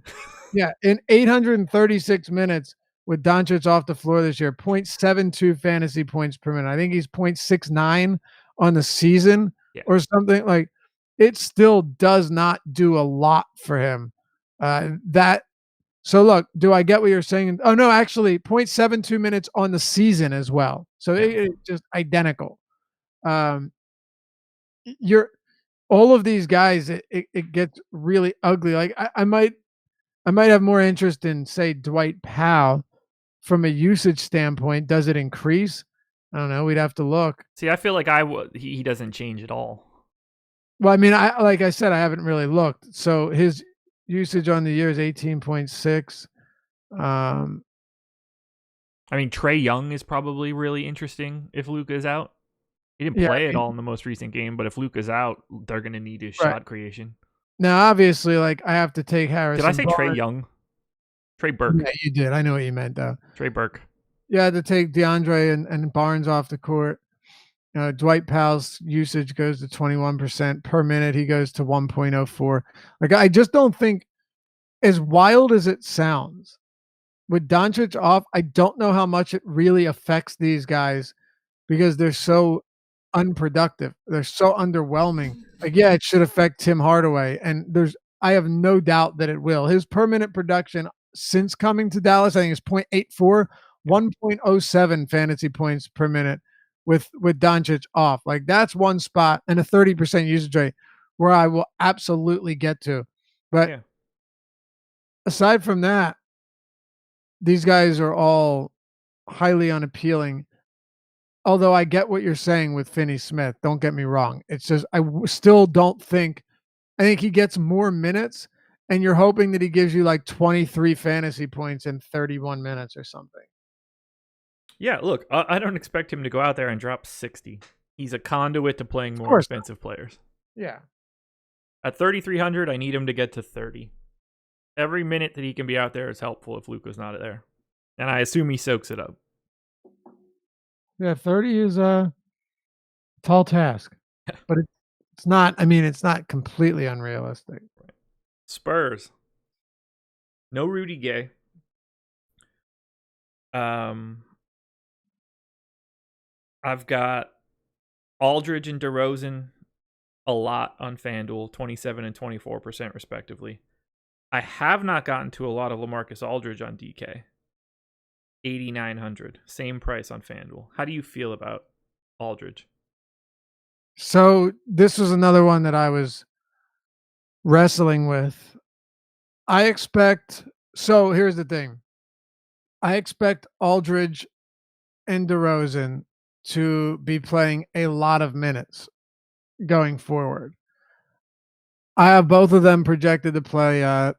Yeah, in 836 minutes with Doncic off the floor this year, 0.72 fantasy points per minute. I think he's 0.69 on the season or something. Like, it still does not do a lot for him. So look, do I get what you're saying? Oh no, actually 0.72 minutes on the season as well. So it's just identical. You're all of these guys, it gets really ugly. Like I might have more interest in, say, Dwight Powell from a usage standpoint. Does it increase? I don't know. We'd have to look. See, I feel like he doesn't change at all. Well, I mean, like I said, I haven't really looked. So his usage on the year is 18.6. I mean, Trae Young is probably really interesting if Luka is out. He didn't play at all in the most recent game, but if Luka's out, they're going to need his shot creation. Now, obviously, like, I have to take Harrison. Did I say Trae Young? Trey Burke. Yeah, you did. I know what you meant, though. Trey Burke. Yeah, I had to take DeAndre and Barnes off the court. Dwight Powell's usage goes to 21% per minute. He goes to 1.04. Like, I just don't think, as wild as it sounds, with Doncic off, I don't know how much it really affects these guys because they're so unproductive. They're so underwhelming. Like, yeah, it should affect Tim Hardaway, and I have no doubt that it will. His per minute production since coming to Dallas. I think it's 0.84, 1.07 fantasy points per minute with Doncic off. Like that's one spot and a 30% usage rate where I will absolutely get to. But Yeah. aside from that, these guys are all highly unappealing. Although I get what you're saying with Finney Smith. Don't get me wrong. It's just still don't think. I think he gets more minutes, and you're hoping that he gives you like 23 fantasy points in 31 minutes or something. Yeah, look, I don't expect him to go out there and drop 60. He's a conduit to playing more expensive players. Yeah. At 3,300, I need him to get to 30. Every minute that he can be out there is helpful if Luka's not there. And I assume he soaks it up. Yeah, 30 is a tall task. But it's not, I mean, it's not completely unrealistic. Spurs. No Rudy Gay. I've got Aldridge and DeRozan a lot on FanDuel, 27 and 24% respectively. I have not gotten to a lot of LaMarcus Aldridge on DK. 8,900. Same price on FanDuel. How do you feel about Aldridge? So this was another one that I was wrestling with. Here's the thing. I expect Aldridge and DeRozan to be playing a lot of minutes going forward. I have both of them projected to play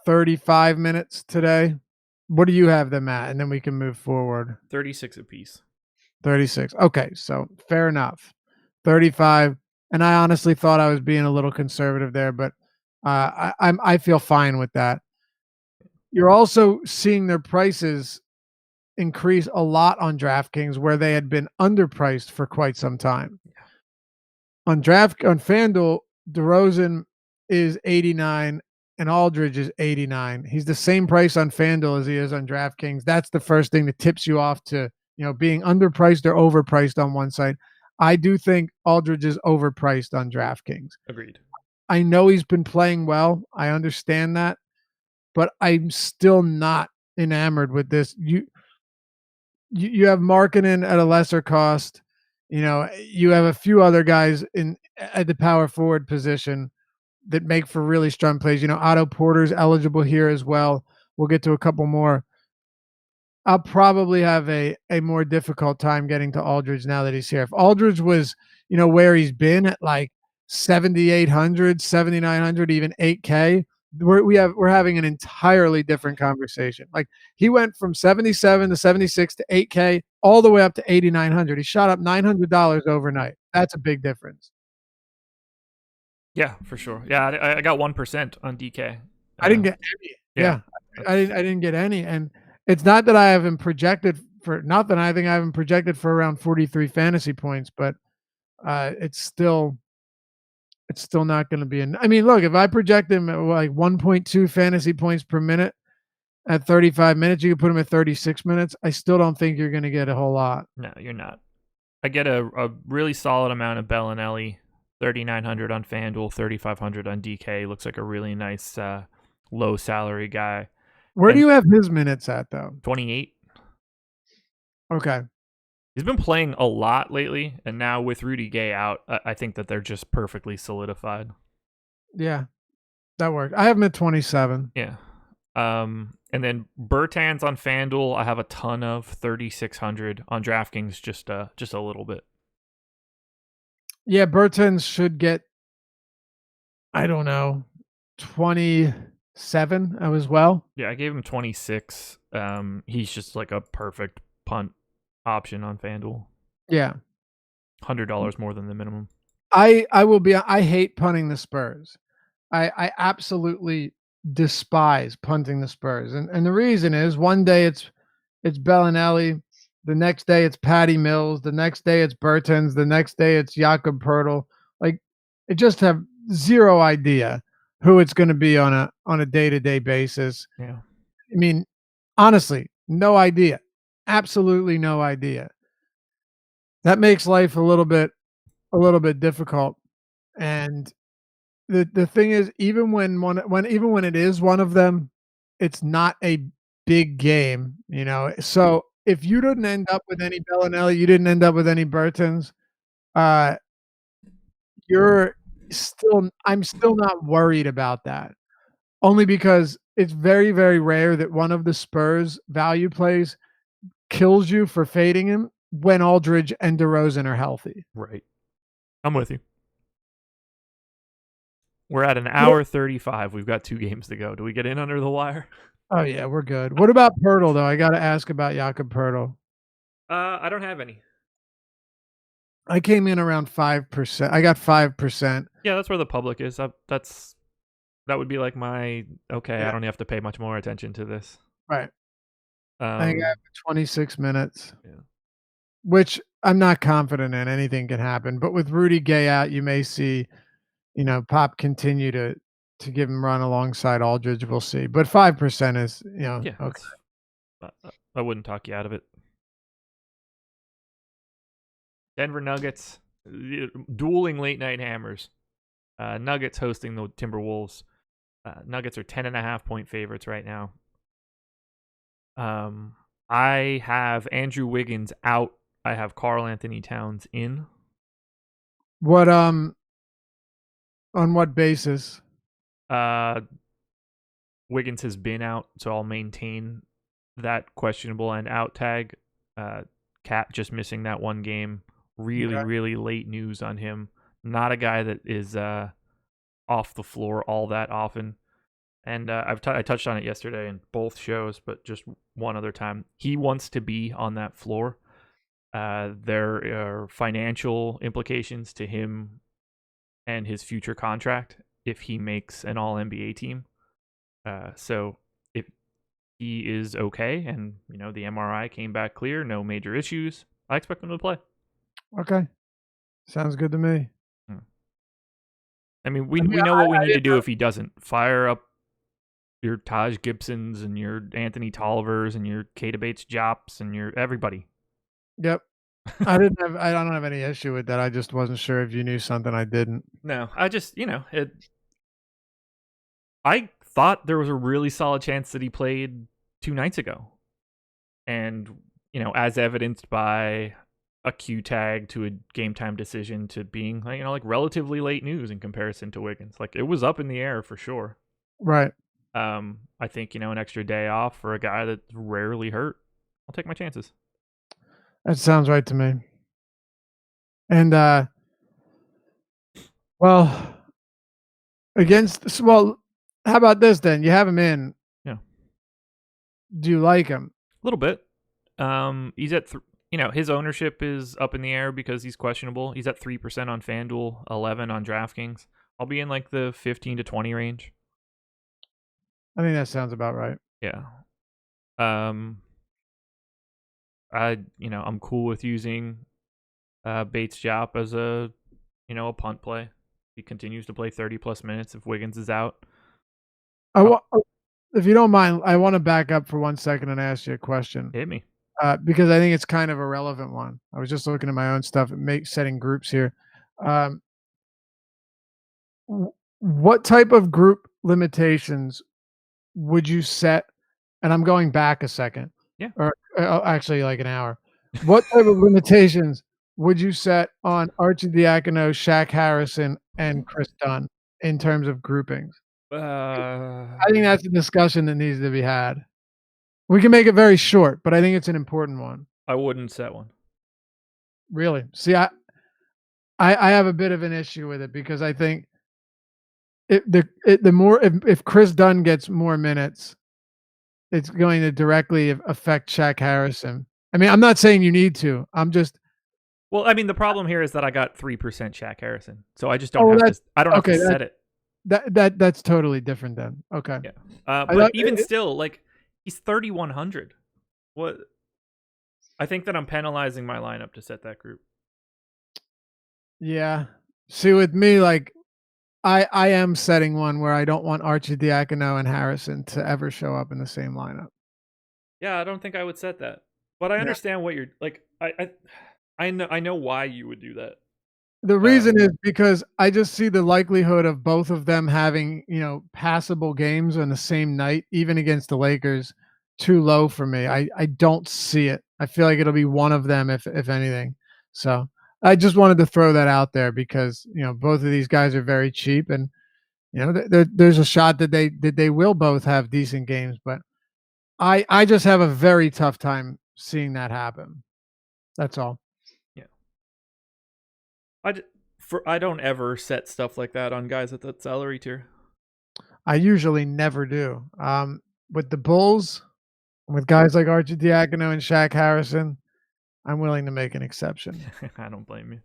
35 minutes today. What do you have them at? And then we can move forward. 36 apiece. 36. Okay, so fair enough. 35. And I honestly thought I was being a little conservative there, but I feel fine with that. You're also seeing their prices increase a lot on DraftKings where they had been underpriced for quite some time. On FanDuel, DeRozan is 89 and Aldridge is 89. He's the same price on FanDuel as he is on DraftKings. That's the first thing that tips you off to, being underpriced or overpriced on one side. I do think Aldridge is overpriced on DraftKings. Agreed. I know he's been playing well. I understand that, but I'm still not enamored with this. You have Markkanen at a lesser cost. You have a few other guys at the power forward position that make for really strong plays. Otto Porter's eligible here as well. We'll get to a couple more. I'll probably have a more difficult time getting to Aldridge now that he's here. If Aldridge was, where he's been at like 7,800, 7,900, even 8K, we're having an entirely different conversation. Like he went from 77 to 76 to 8K all the way up to 8,900. He shot up $900 overnight. That's a big difference. Yeah, for sure. Yeah, I got 1% on DK. I didn't get any. Yeah. I didn't get any. And it's not that I haven't projected for nothing. I think I haven't projected for around 43 fantasy points, but it's still not going to be I mean, look, if I project him at like 1.2 fantasy points per minute at 35 minutes, you can put him at 36 minutes. I still don't think you're going to get a whole lot. No, you're not. I get a really solid amount of Bellinelli, 3,900 on FanDuel, 3,500 on DK. Looks like a really nice low salary guy. Where do you have his minutes at, though? 28. Okay. He's been playing a lot lately, and now with Rudy Gay out, I think that they're just perfectly solidified. Yeah, that worked. I have him at 27. Yeah. And then Bertans on FanDuel, I have a ton of 3,600 on DraftKings, just a little bit. Yeah, Bertans should get, I don't know, 27 as well. Yeah, I gave him 26. He's just like a perfect punt option on FanDuel. Yeah. $100 more than the minimum. I hate punting the Spurs. I absolutely despise punting the Spurs. And the reason is one day it's Bellinelli, the next day it's Patty Mills, the next day it's Bertans, the next day it's Jakob Poeltl. Like I just have zero idea who it's going to be on a day-to-day basis. Yeah. I mean, honestly, no idea. Absolutely no idea. That makes life a little bit difficult. And the thing is, even when it is one of them, it's not a big game, you know. So if you didn't end up with any Bellinelli, you didn't end up with any Bertans, uh, you're still I'm still not worried about that. Only because it's very, very rare that one of the Spurs value plays kills you for fading him when Aldridge and DeRozan are healthy. Right. I'm with you. We're at an hour 35. We've got 2 games to go. Do we get in under the wire? Oh, yeah, we're good. What about Poeltl, though? I gotta ask about Jakob Poeltl. I don't have any. I came in around 5%. I got 5%. Yeah, that's where the public is. That would be like my okay. Yeah. I don't have to pay much more attention to this. Right. I think I have 26 minutes, Yeah. which I'm not confident in. Anything can happen. But with Rudy Gay out, you may see, you know, Pop continue to give him run alongside Aldridge. We'll see. But 5% is, you know, Yeah, okay. I wouldn't talk you out of it. Denver Nuggets, dueling late night hammers. Nuggets hosting the Timberwolves. Nuggets are 10.5-point favorites right now. I have Andrew Wiggins out. I have Karl Anthony Towns in. What on what basis? Wiggins has been out, so I'll maintain that questionable and out tag. Cat just missing that one game. Really late news on him. Not a guy that is off the floor all that often. And I touched on it yesterday in both shows, but just one other time. He wants to be on that floor. There are financial implications to him and his future contract if he makes an All-NBA team. So if he is okay and, you know, the MRI came back clear, no major issues, I expect him to play. Okay. Sounds good to me. I mean, we know what we need to do if he doesn't. Fire up your Taj Gibsons and your Anthony Tollivers and your Kata Bates Jops and your everybody. Yep. I don't have any issue with that. I just wasn't sure if you knew something I didn't. No, I just, you know, I thought there was a really solid chance that he played 2 nights ago. And, you know, as evidenced by a Q tag to a game time decision to being, like, you know, like relatively late news in comparison to Wiggins. Like, it was up in the air for sure. Right. I think, you know, an extra day off for a guy that's rarely hurt, I'll take my chances. That sounds right to me. And well, how about this then? You have him in. Yeah. Do you like him? A little bit. He's at you know, his ownership is up in the air because he's questionable. He's at 3% on FanDuel, 11 on DraftKings. I'll be in like the 15 to 20 range. I think that sounds about right. Yeah. I'm cool with using Bates Jop as a punt play. He continues to play 30 plus minutes if Wiggins is out. If you don't mind, I want to back up for 1 second and ask you a question. Hit me. Because I think it's kind of a relevant one. I was just looking at my own stuff and setting groups here. What type of group limitations would you set? And I'm going back a second. Yeah. Or actually like an hour. What type of limitations would you set on Archie Diacono, Shaq Harrison, and Chris Dunn in terms of groupings? I think that's a discussion that needs to be had. We can make it very short, but I think it's an important one. I wouldn't set one. Really? See, I have a bit of an issue with it because I think if Chris Dunn gets more minutes, it's going to directly affect Shaq Harrison. I mean, I'm not saying you need to. I'm just. Well, I mean, the problem here is that I got 3% Shaq Harrison, so I just don't have to. I don't have to set it. That's totally different then. Okay. Yeah. But even still, like, he's 3,100. What? I think that I'm penalizing my lineup to set that group. Yeah. See, with me, like, I am setting one where I don't want Archie Diacono and Harrison to ever show up in the same lineup. Yeah, I don't think I would set that, but I understand what you're like. I know why you would do that. The reason is because I just see the likelihood of both of them having, passable games on the same night, even against the Lakers, too low for me. I don't see it. I feel like it'll be one of them if anything. So, I just wanted to throw that out there because, both of these guys are very cheap and, there's a shot that they will both have decent games, but I just have a very tough time seeing that happen. That's all. Yeah. I don't ever set stuff like that on guys at that salary tier. I usually never do. With the Bulls, with guys like Archie Diacono and Shaq Harrison, I'm willing to make an exception. I don't blame you.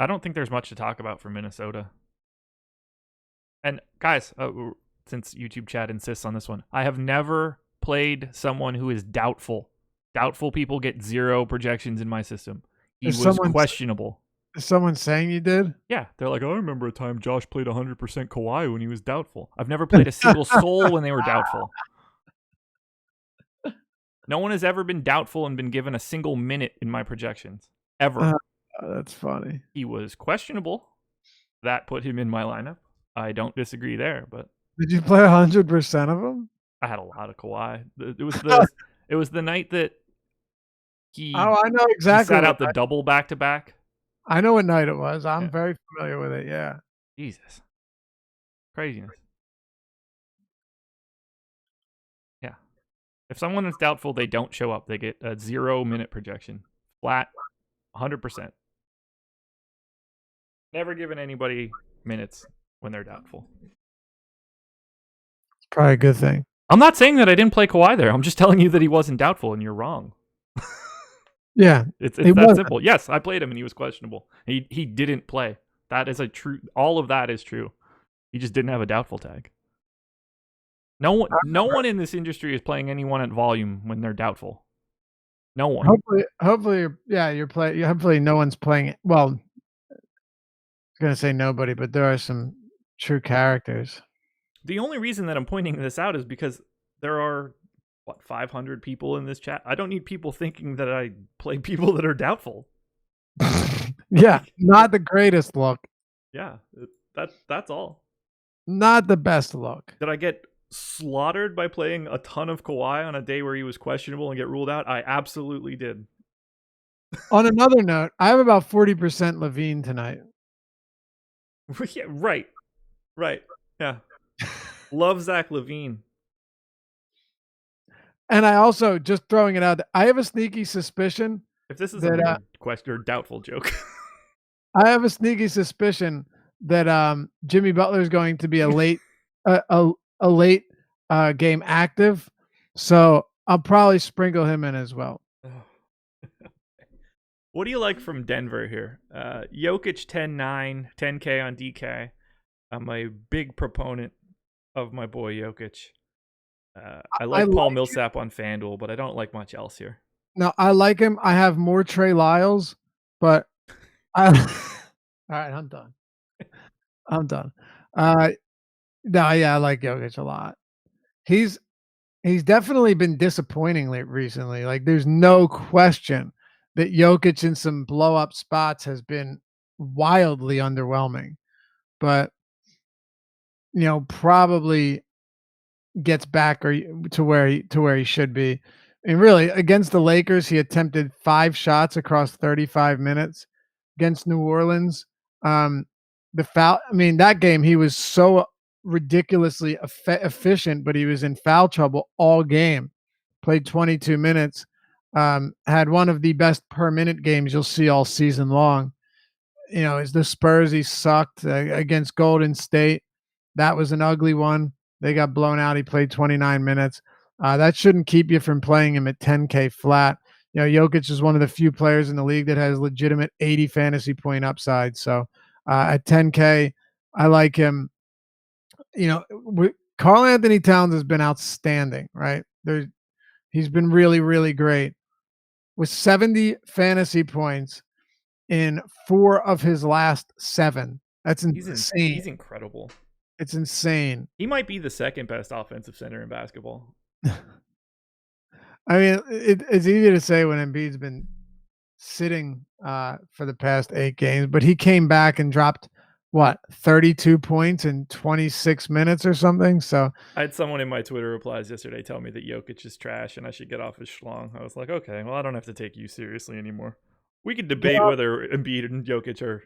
I don't think there's much to talk about for Minnesota. And guys, since YouTube chat insists on this one, I have never played someone who is doubtful. Doubtful people get 0 projections in my system. He was questionable. Is someone saying you did? Yeah, they're like, I remember a time Josh played 100% Kawhi when he was doubtful. I've never played a single soul when they were doubtful. No one has ever been doubtful and been given a single minute in my projections. Ever. That's funny. He was questionable. That put him in my lineup. I don't disagree there, but did you play 100% of them? I had a lot of Kawhi. It was the night that he I know exactly. He sat out the double back-to-back. I know what night it was. I'm very familiar with it, yeah. Jesus. Craziness. Yeah. If someone is doubtful, they don't show up. They get a 0-minute projection. Flat, 100%. Never given anybody minutes when they're doubtful. It's probably a good thing. I'm not saying that I didn't play Kawhi there. I'm just telling you that he wasn't doubtful, and you're wrong. Yeah. It's that simple. Yes, I played him, and he was questionable. He didn't play. That is a true. All of that is true. He just didn't have a doubtful tag. No one in this industry is playing anyone at volume when they're doubtful. No one. Hopefully, yeah, hopefully no one's playing it. Well, I was going to say nobody, but there are some true characters. The only reason that I'm pointing this out is because there are 500 people in this chat. I don't need people thinking that I play people that are doubtful. Yeah, not the greatest look. Yeah, that's all. Not the best look. Did I get slaughtered by playing a ton of Kawhi on a day where he was questionable and get ruled out? I absolutely did. On another note, I have about 40% Levine tonight. Yeah, right. Yeah. Love Zach LaVine. And I also, just throwing it out, I have a sneaky suspicion. If this is a question or doubtful joke. I have a sneaky suspicion that Jimmy Butler is going to be a late game active. So I'll probably sprinkle him in as well. What do you like from Denver here? Jokic 10-9, 10K on DK. I'm a big proponent of my boy Jokic. I like Paul Millsap on FanDuel, but I don't like much else here. No, I like him. I have more Trey Lyles, but all right, I'm done. No, yeah, I like Jokic a lot. He's definitely been disappointing recently. Like, there's no question that Jokic in some blow up spots has been wildly underwhelming, but probably gets back to where he should be. And really, against the Lakers, he attempted 5 shots across 35 minutes. Against New Orleans, that game he was so ridiculously efficient, but he was in foul trouble all game. Played 22 minutes. Had one of the best per minute games you'll see all season long. As the Spurs, he sucked against Golden State. That was an ugly one. They got blown out. He played 29 minutes. That shouldn't keep you from playing him at 10K flat. Jokic is one of the few players in the league that has legitimate 80 fantasy point upside. So at 10K, I like him. Karl Anthony Towns has been outstanding, right? He's been really, really great with 70 fantasy points in 4 of his last 7. That's insane. He's incredible. It's insane. He might be the second best offensive center in basketball. I mean, it's easy to say when Embiid's been sitting for the past 8 games, but he came back and dropped what 32 points in 26 minutes or something. So I had someone in my Twitter replies yesterday tell me that Jokic is trash and I should get off his schlong. I was like, okay, well, I don't have to take you seriously anymore. We could debate whether Embiid and Jokic are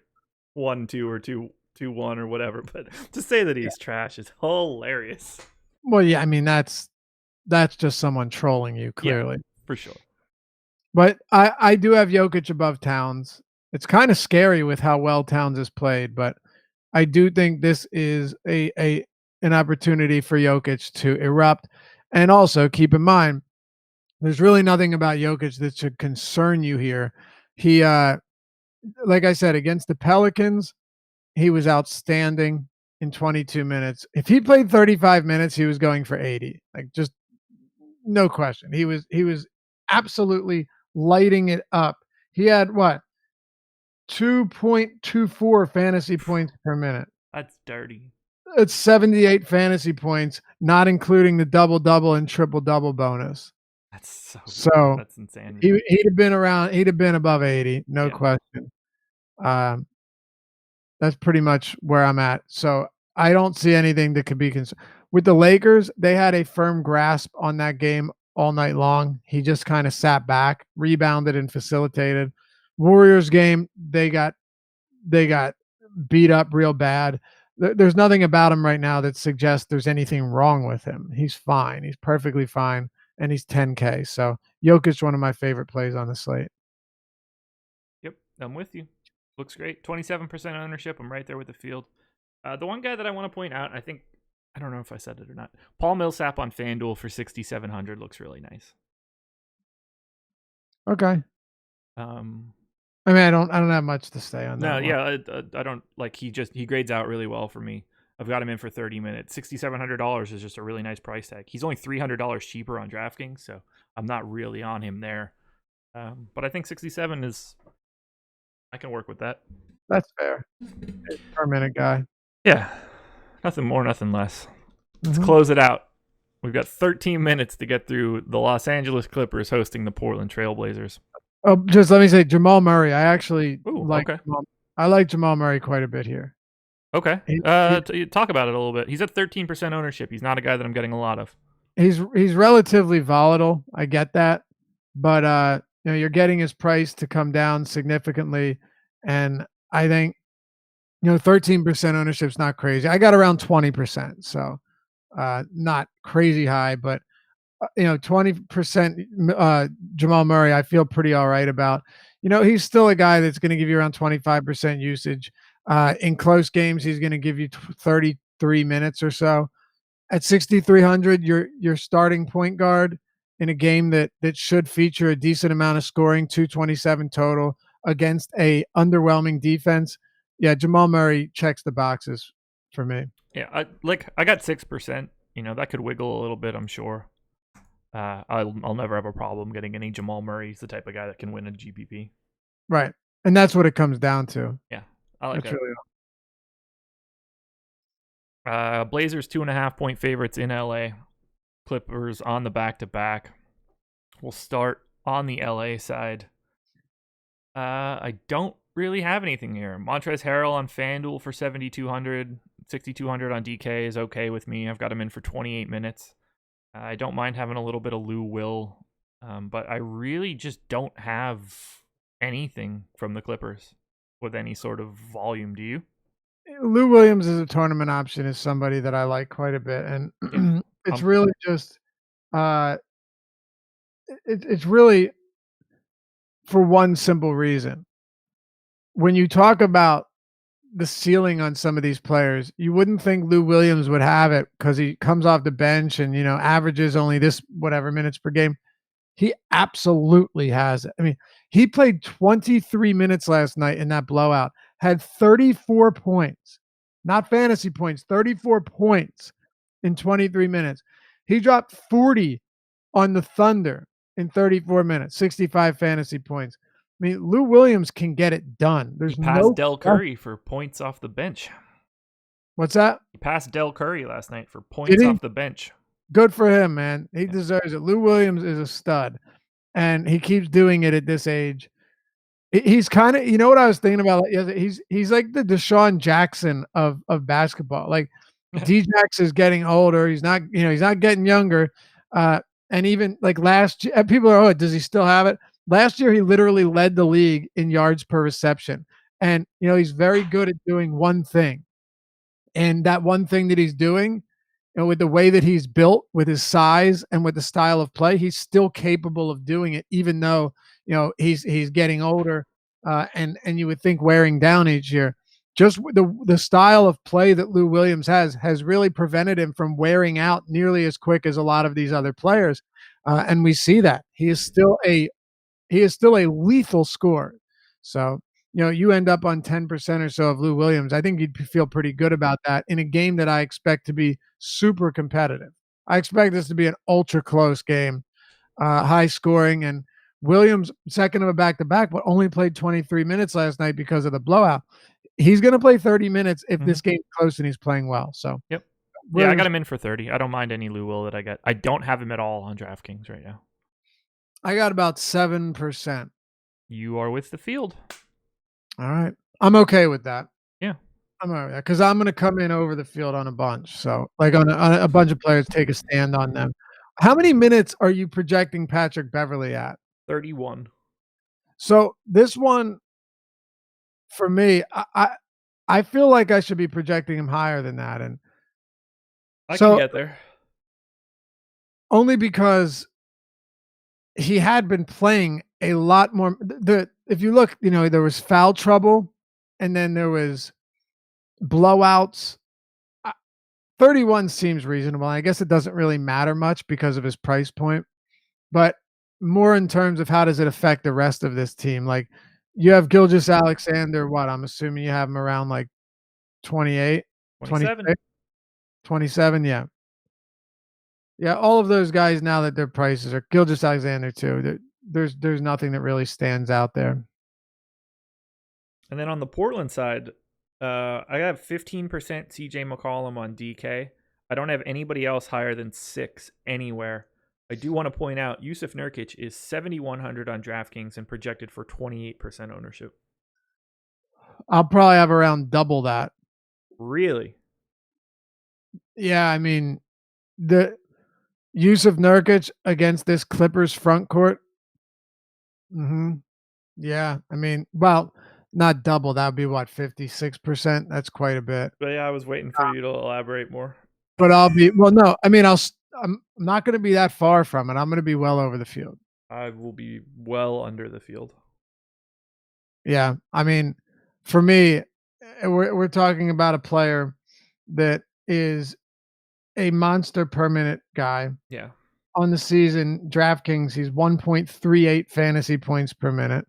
1-2 or 2-1 or whatever, but to say that he's trash is hilarious. Well, yeah, I mean that's just someone trolling you, clearly. Yeah, for sure. But I do have Jokic above Towns. It's kind of scary with how well Towns has played, but I do think this is an opportunity for Jokic to erupt. And also keep in mind, there's really nothing about Jokic that should concern you here. He like I said, against the Pelicans, he was outstanding in 22 minutes. If he played 35 minutes, he was going for 80. Like just no question. He was absolutely lighting it up. He had what? 2.24 fantasy points per minute. That's dirty. It's 78 fantasy points, not including the double-double and triple-double bonus. That's that's insane. He'd have been above 80, no question. That's pretty much where I'm at. So I don't see anything that could be concerned. With the Lakers, they had a firm grasp on that game all night long. He just kind of sat back, rebounded, and facilitated. Warriors game, they got beat up real bad. There's nothing about him right now that suggests there's anything wrong with him. He's fine. He's perfectly fine, and he's 10K. So Jokic, one of my favorite plays on the slate. Yep, I'm with you. Looks great. 27% ownership. I'm right there with the field. The one guy that I want to point out, I don't know if I said it or not. Paul Millsap on FanDuel for 6,700 looks really nice. Okay. I mean, I don't have much to say on that. No, yeah, I don't like. He grades out really well for me. I've got him in for 30 minutes. $6,700 is just a really nice price tag. He's only $300 cheaper on DraftKings, so I'm not really on him there. But I think 67 is. I can work with that. That's fair. Per minute guy. Yeah, nothing more, nothing less. Let's close it out. We've got 13 minutes to get through the Los Angeles Clippers hosting the Portland Trailblazers. Oh, just let me say Jamal Murray. I actually like okay. I like Jamal Murray quite a bit here. Okay. Talk about it a little bit. He's at 13% ownership. He's not a guy that I'm getting a lot of. He's relatively volatile. I get that. But you're getting his price to come down significantly. And I think 13% ownership is not crazy. I got around 20%. So not crazy high, but 20% Jamal Murray, I feel pretty all right about. He's still a guy that's going to give you around 25% usage. In close games, he's going to give you 33 minutes or so. At 6,300, your starting point guard in a game that should feature a decent amount of scoring, 227 total against a underwhelming defense. Yeah, Jamal Murray checks the boxes for me. Yeah, I got 6%. That could wiggle a little bit, I'm sure. I'll never have a problem getting any Jamal Murray. He's the type of guy that can win a GPP. Right. And that's what it comes down to. Yeah. I like that's that. Really Blazers 2.5-point favorites in LA. Clippers on the back-to-back. We'll start on the LA side. I don't really have anything here. Montrezl Harrell on FanDuel for 7,200. 6,200 on DK is okay with me. I've got him in for 28 minutes. I don't mind having a little bit of Lou Will, but I really just don't have anything from the Clippers with any sort of volume. Do you? Lou Williams as a tournament option is somebody that I like quite a bit, and it's really just it's really for one simple reason. When you talk about the ceiling on some of these players, you wouldn't think Lou Williams would have it because he comes off the bench and averages only this whatever minutes per game. He absolutely has it. I mean, he played 23 minutes last night in that blowout, had 34 points, not fantasy points, 34 points in 23 minutes. He dropped 40 on the Thunder in 34 minutes, 65 fantasy points. I mean, Lou Williams can get it done. There's no Del Curry for points off the bench. What's that? He passed Del Curry last night for Did points he? off the bench. Good for him, man. He Yeah. deserves it. Lou Williams is a stud, and he keeps doing it at this age. He's kind of, you know what I was thinking about? He's like the Deshaun Jackson of basketball. Like Djax is getting older. He's not, he's not getting younger. And even like last year, people are, oh, does he still have it? Last year, he literally led the league in yards per reception. And, he's very good at doing one thing. And that one thing that he's doing, with the way that he's built, with his size and with the style of play, he's still capable of doing it, even though he's getting older, and you would think wearing down each year. Just the style of play that Lou Williams has really prevented him from wearing out nearly as quick as a lot of these other players, and we see that he is still a lethal scorer. So you end up on 10% or so of Lou Williams. I think you'd feel pretty good about that in a game that I expect to be super competitive. I expect this to be an ultra close game, high scoring, and Williams, second of a back-to-back, but only played 23 minutes last night because of the blowout. He's going to play 30 minutes if this game's close and he's playing well. So, yep. Williams, Yeah, I got him in for 30. I don't mind any Lou Will that I get. I don't have him at all on DraftKings right now. I got about 7%. You are with the field. All right. I'm okay with that. Yeah. I'm all right because I'm going to come in over the field on a bunch. So, like on a bunch of players, take a stand on them. How many minutes are you projecting Patrick Beverley at? 31. So this one, for me, I feel like I should be projecting him higher than that, and I can get there. Only because he had been playing a lot more. If you look, there was foul trouble, and then there was blowouts. 31 seems reasonable. I guess it doesn't really matter much because of his price point, but more in terms of how does it affect the rest of this team. Like you have Gilgeous-Alexander, what I'm assuming you have him around like 28, 27. 27, yeah. Yeah, all of those guys now that their prices are Gilgeous-Alexander too. There's nothing that really stands out there. And then on the Portland side, I have 15% CJ McCollum on DK. I don't have anybody else higher than 6 anywhere. I do want to point out Yusuf Nurkic is 7,100 on DraftKings and projected for 28% ownership. I'll probably have around double that. Really? Yeah, I mean, the Yusuf Nurkic against this Clippers front court. Yeah, I mean, well, not double. That would be what, 56%? That's quite a bit. But yeah, I was waiting for you to elaborate more. But no, I mean, I'm not going to be that far from it. I'm going to be well over the field. I will be well under the field. Yeah, I mean, for me, we're talking about a player that is a monster per minute guy. Yeah. On the season, DraftKings, he's 1.38 fantasy points per minute.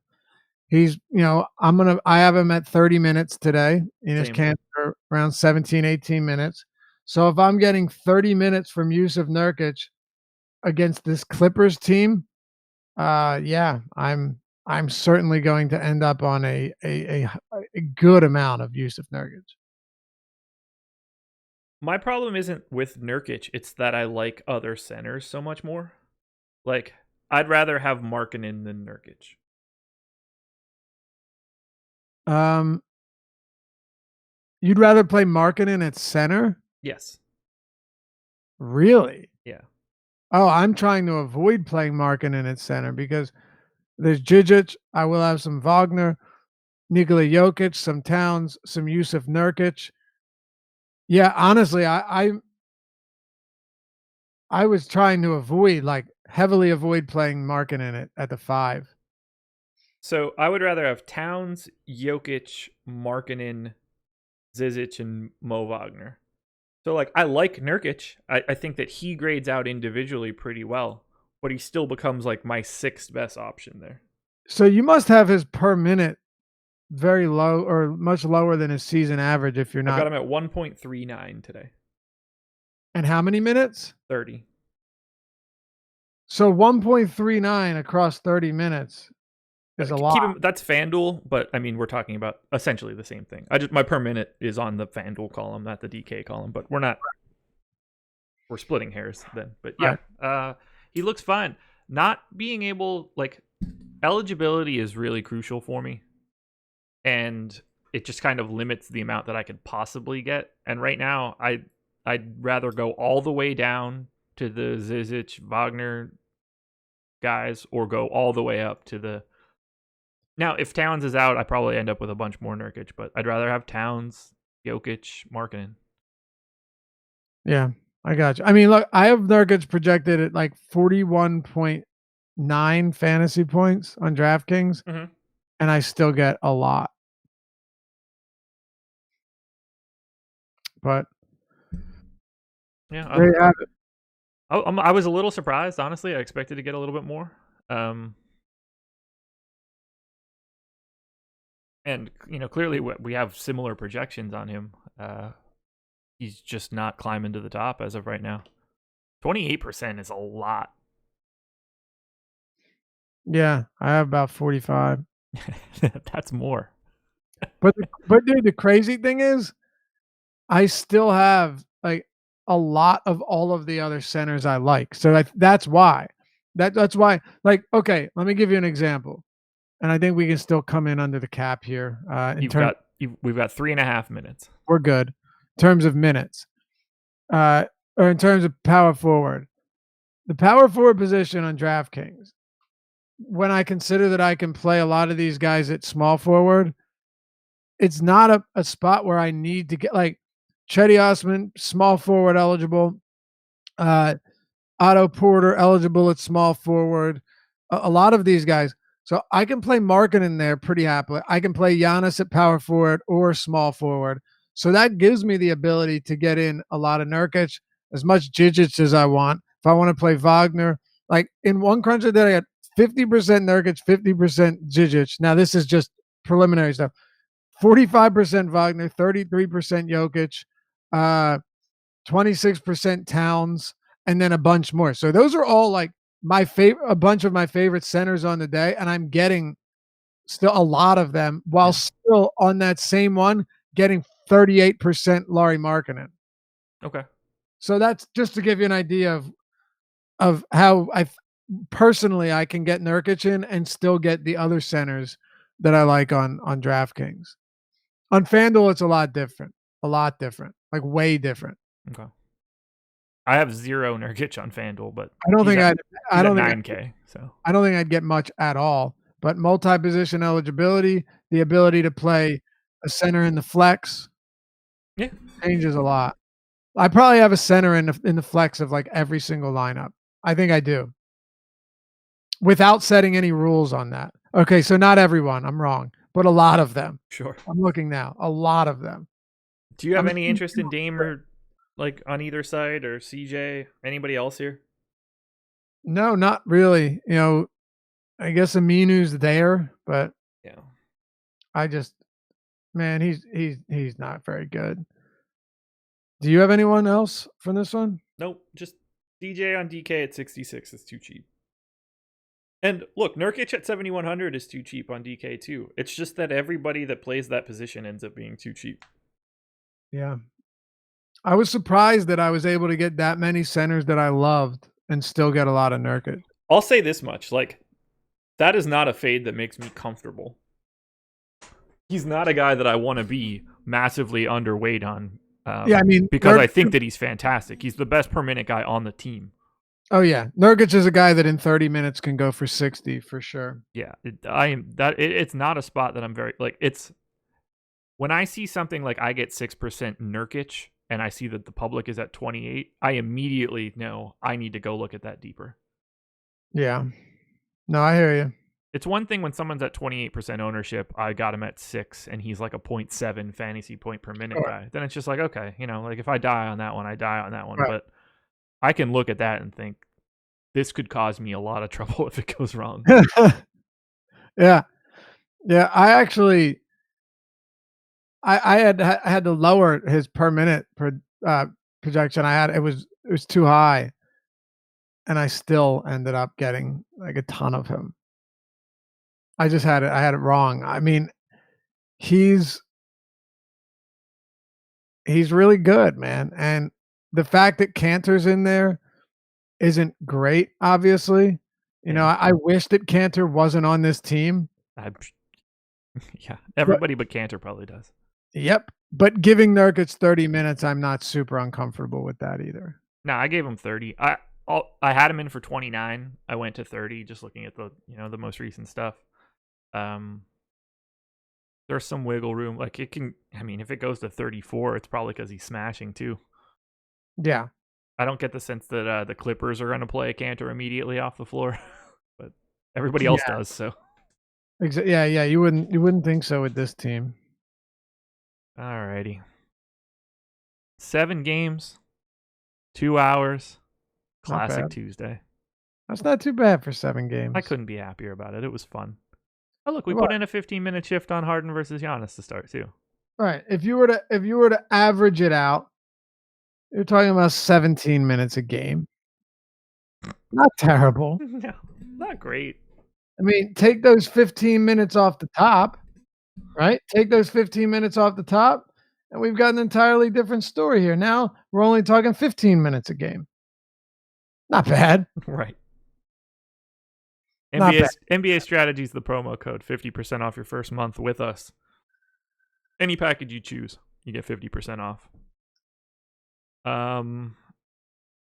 He's, I have him at 30 minutes today in his camp for around 17, 18 minutes. So if I'm getting 30 minutes from Yusuf Nurkic against this Clippers team, yeah, I'm certainly going to end up on a good amount of Yusuf Nurkic. My problem isn't with Nurkic, it's that I like other centers so much more. Like, I'd rather have Markkanen than Nurkic. You'd rather play Markkanen at center? Yes. Really? Yeah. Oh, I'm trying to avoid playing Markkanen at center because there's Djidzic. I will have some Wagner, Nikola Jokic, some Towns, some Yusuf Nurkic. Yeah, honestly, I was trying to heavily avoid playing Markkanen at the 5. So I would rather have Towns, Jokic, Markkanen, Zizic, and Mo Wagner. So, I like Nurkic. I think that he grades out individually pretty well, but he still becomes, my 6th best option there. So you must have his per minute very low or much lower than his season average if you're not. I got him at 1.39 today. And how many minutes? 30. So 1.39 across 30 minutes. is a lot. That's FanDuel, but I mean we're talking about essentially the same thing. My per minute is on the FanDuel column, not the DK column, but we're splitting hairs then. But yeah, he looks fine. Not being able, like, eligibility is really crucial for me, and it just kind of limits the amount that I could possibly get. And right now, I'd rather go all the way down to the Zizic, Wagner guys, or go all the way up to the. Now, if Towns is out, I probably end up with a bunch more Nurkic, but I'd rather have Towns, Jokic, Markkanen. Yeah, I got you. I mean, look, I have Nurkic projected at like 41.9 fantasy points on DraftKings, and I still get a lot. But yeah, there you have it. I was a little surprised, honestly. I expected to get a little bit more. And, clearly we have similar projections on him. He's just not climbing to the top as of right now. 28% is a lot. Yeah, I have about 45. That's more. But dude, the crazy thing is, I still have like a lot of all of the other centers I like. So that's why. That's why. Like, okay, let me give you an example. And I think we can still come in under the cap here. We've got 3.5 minutes. We're good in terms of minutes, or in terms of power forward. The power forward position on DraftKings, when I consider that I can play a lot of these guys at small forward, it's not a spot where I need to get, like, Chetty Osman, small forward eligible, Otto Porter eligible at small forward, a lot of these guys. So I can play Markkanen there pretty happily. I can play Giannis at power forward or small forward. So that gives me the ability to get in a lot of Nurkic, as much Jijic as I want. If I want to play Wagner, like in one cruncher that I got 50% Nurkic, 50% Jijic. Now this is just preliminary stuff. 45% Wagner, 33% Jokic, 26% Towns, and then a bunch more. So those are all like a bunch of my favorite centers on the day, and I'm getting still a lot of them while still on that same one getting 38% Lauri Markkanen. Okay. So that's just to give you an idea of how I can get Nurkic in and still get the other centers that I like on DraftKings. On FanDuel, it's a lot different, like way different. Okay. I have 0 Nurkic on FanDuel, but I don't think I'd 9K. So I don't think I'd get much at all. But multi-position eligibility, the ability to play a center in the flex, changes a lot. I probably have a center in the flex of like every single lineup. I think I do, without setting any rules on that. Okay, so not everyone. I'm wrong, but a lot of them. Sure. I'm looking now. A lot of them. Do you have any interest in Dame or, like, on either side, or CJ? Anybody else here? No, not really. I guess Aminu's there, but yeah, I just, man, he's not very good. Do you have anyone else from this one? Nope, just DJ on DK at 66 is too cheap. And look, Nurkic at 7,100 is too cheap on DK too. It's just that everybody that plays that position ends up being too cheap. Yeah. I was surprised that I was able to get that many centers that I loved and still get a lot of Nurkic. I'll say this much, like, that is not a fade that makes me comfortable. He's not a guy that I want to be massively underweight on. Yeah, I mean, because I think that he's fantastic. He's the best per minute guy on the team. Oh yeah, Nurkic is a guy that in 30 minutes can go for 60 for sure. Yeah, it's not a spot that I'm very, like, it's when I see something like I get 6% Nurkic and I see that the public is at 28, I immediately know I need to go look at that deeper. Yeah. No, I hear you. It's one thing when someone's at 28% ownership, I got him at 6 and he's like a 0.7 fantasy point per minute guy. Then it's just like, okay, like if I die on that one, I die on that one. Right. But I can look at that and think this could cause me a lot of trouble if it goes wrong. Yeah. Yeah. I actually, I had to lower his per minute projection. It was too high, and I still ended up getting like a ton of him. I just had it wrong. I mean, he's really good, man, and the fact that Cantor's in there isn't great, obviously. You know, Yeah. I wish that Cantor wasn't on this team. Yeah, everybody but Cantor probably does. Yep, but giving Nurkic 30 minutes, I'm not super uncomfortable with that either. No, I gave him 30. I had him in for 29. I went to 30 just looking at the most recent stuff. There's some wiggle room. Like it can. I mean, if it goes to 34, it's probably because he's smashing too. Yeah. I don't get the sense that the Clippers are going to play Cantor immediately off the floor, but everybody else does. So. Yeah. You wouldn't think so with this team. Alrighty. 7 games, 2 hours, classic Tuesday. That's not too bad for 7 games. I couldn't be happier about it. It was fun. Oh look, we put in a 15-minute shift on Harden versus Giannis to start too. Right. If you were to average it out, you're talking about 17 minutes a game. Not terrible. No, not great. I mean, take those 15 minutes off the top, right? Take those 15 minutes off the top, and we've got an entirely different story here. Now we're only talking 15 minutes a game. Not bad. Right. Not bad. NBA Strategy is the promo code. 50% off your first month with us. Any package you choose, you get 50% off.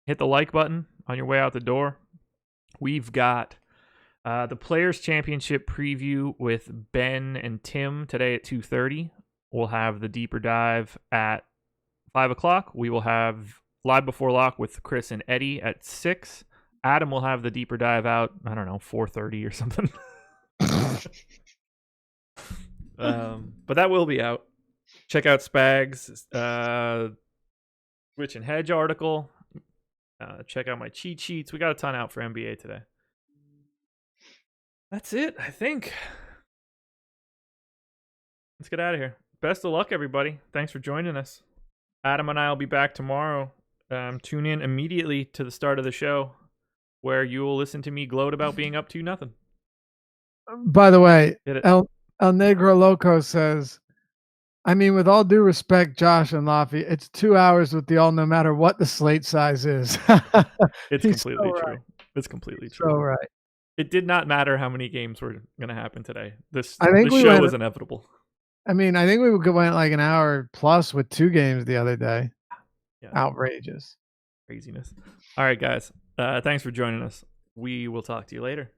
Hit the like button on your way out the door. We've got the Players Championship preview with Ben and Tim today at 2:30. We'll have the deeper dive at 5 o'clock. We will have Live Before Lock with Chris and Eddie at 6. Adam will have the deeper dive out, I don't know, 4:30 or something. But that will be out. Check out Spag's Switch and Hedge article. Check out my cheat sheets. We got a ton out for NBA today. That's it, I think. Let's get out of here. Best of luck, everybody. Thanks for joining us. Adam and I will be back tomorrow. Tune in immediately to the start of the show, where you will listen to me gloat about being up 2-0. By the way, El Negro Loco says, I mean, with all due respect, Josh and Laffy, it's 2 hours with the all no matter what the slate size is. It's completely true. Right. It's completely true. So right. It did not matter how many games were going to happen today. The show was inevitable. I mean, I think we went like an hour plus with 2 games the other day. Yeah. Outrageous. Craziness. All right, guys. Thanks for joining us. We will talk to you later.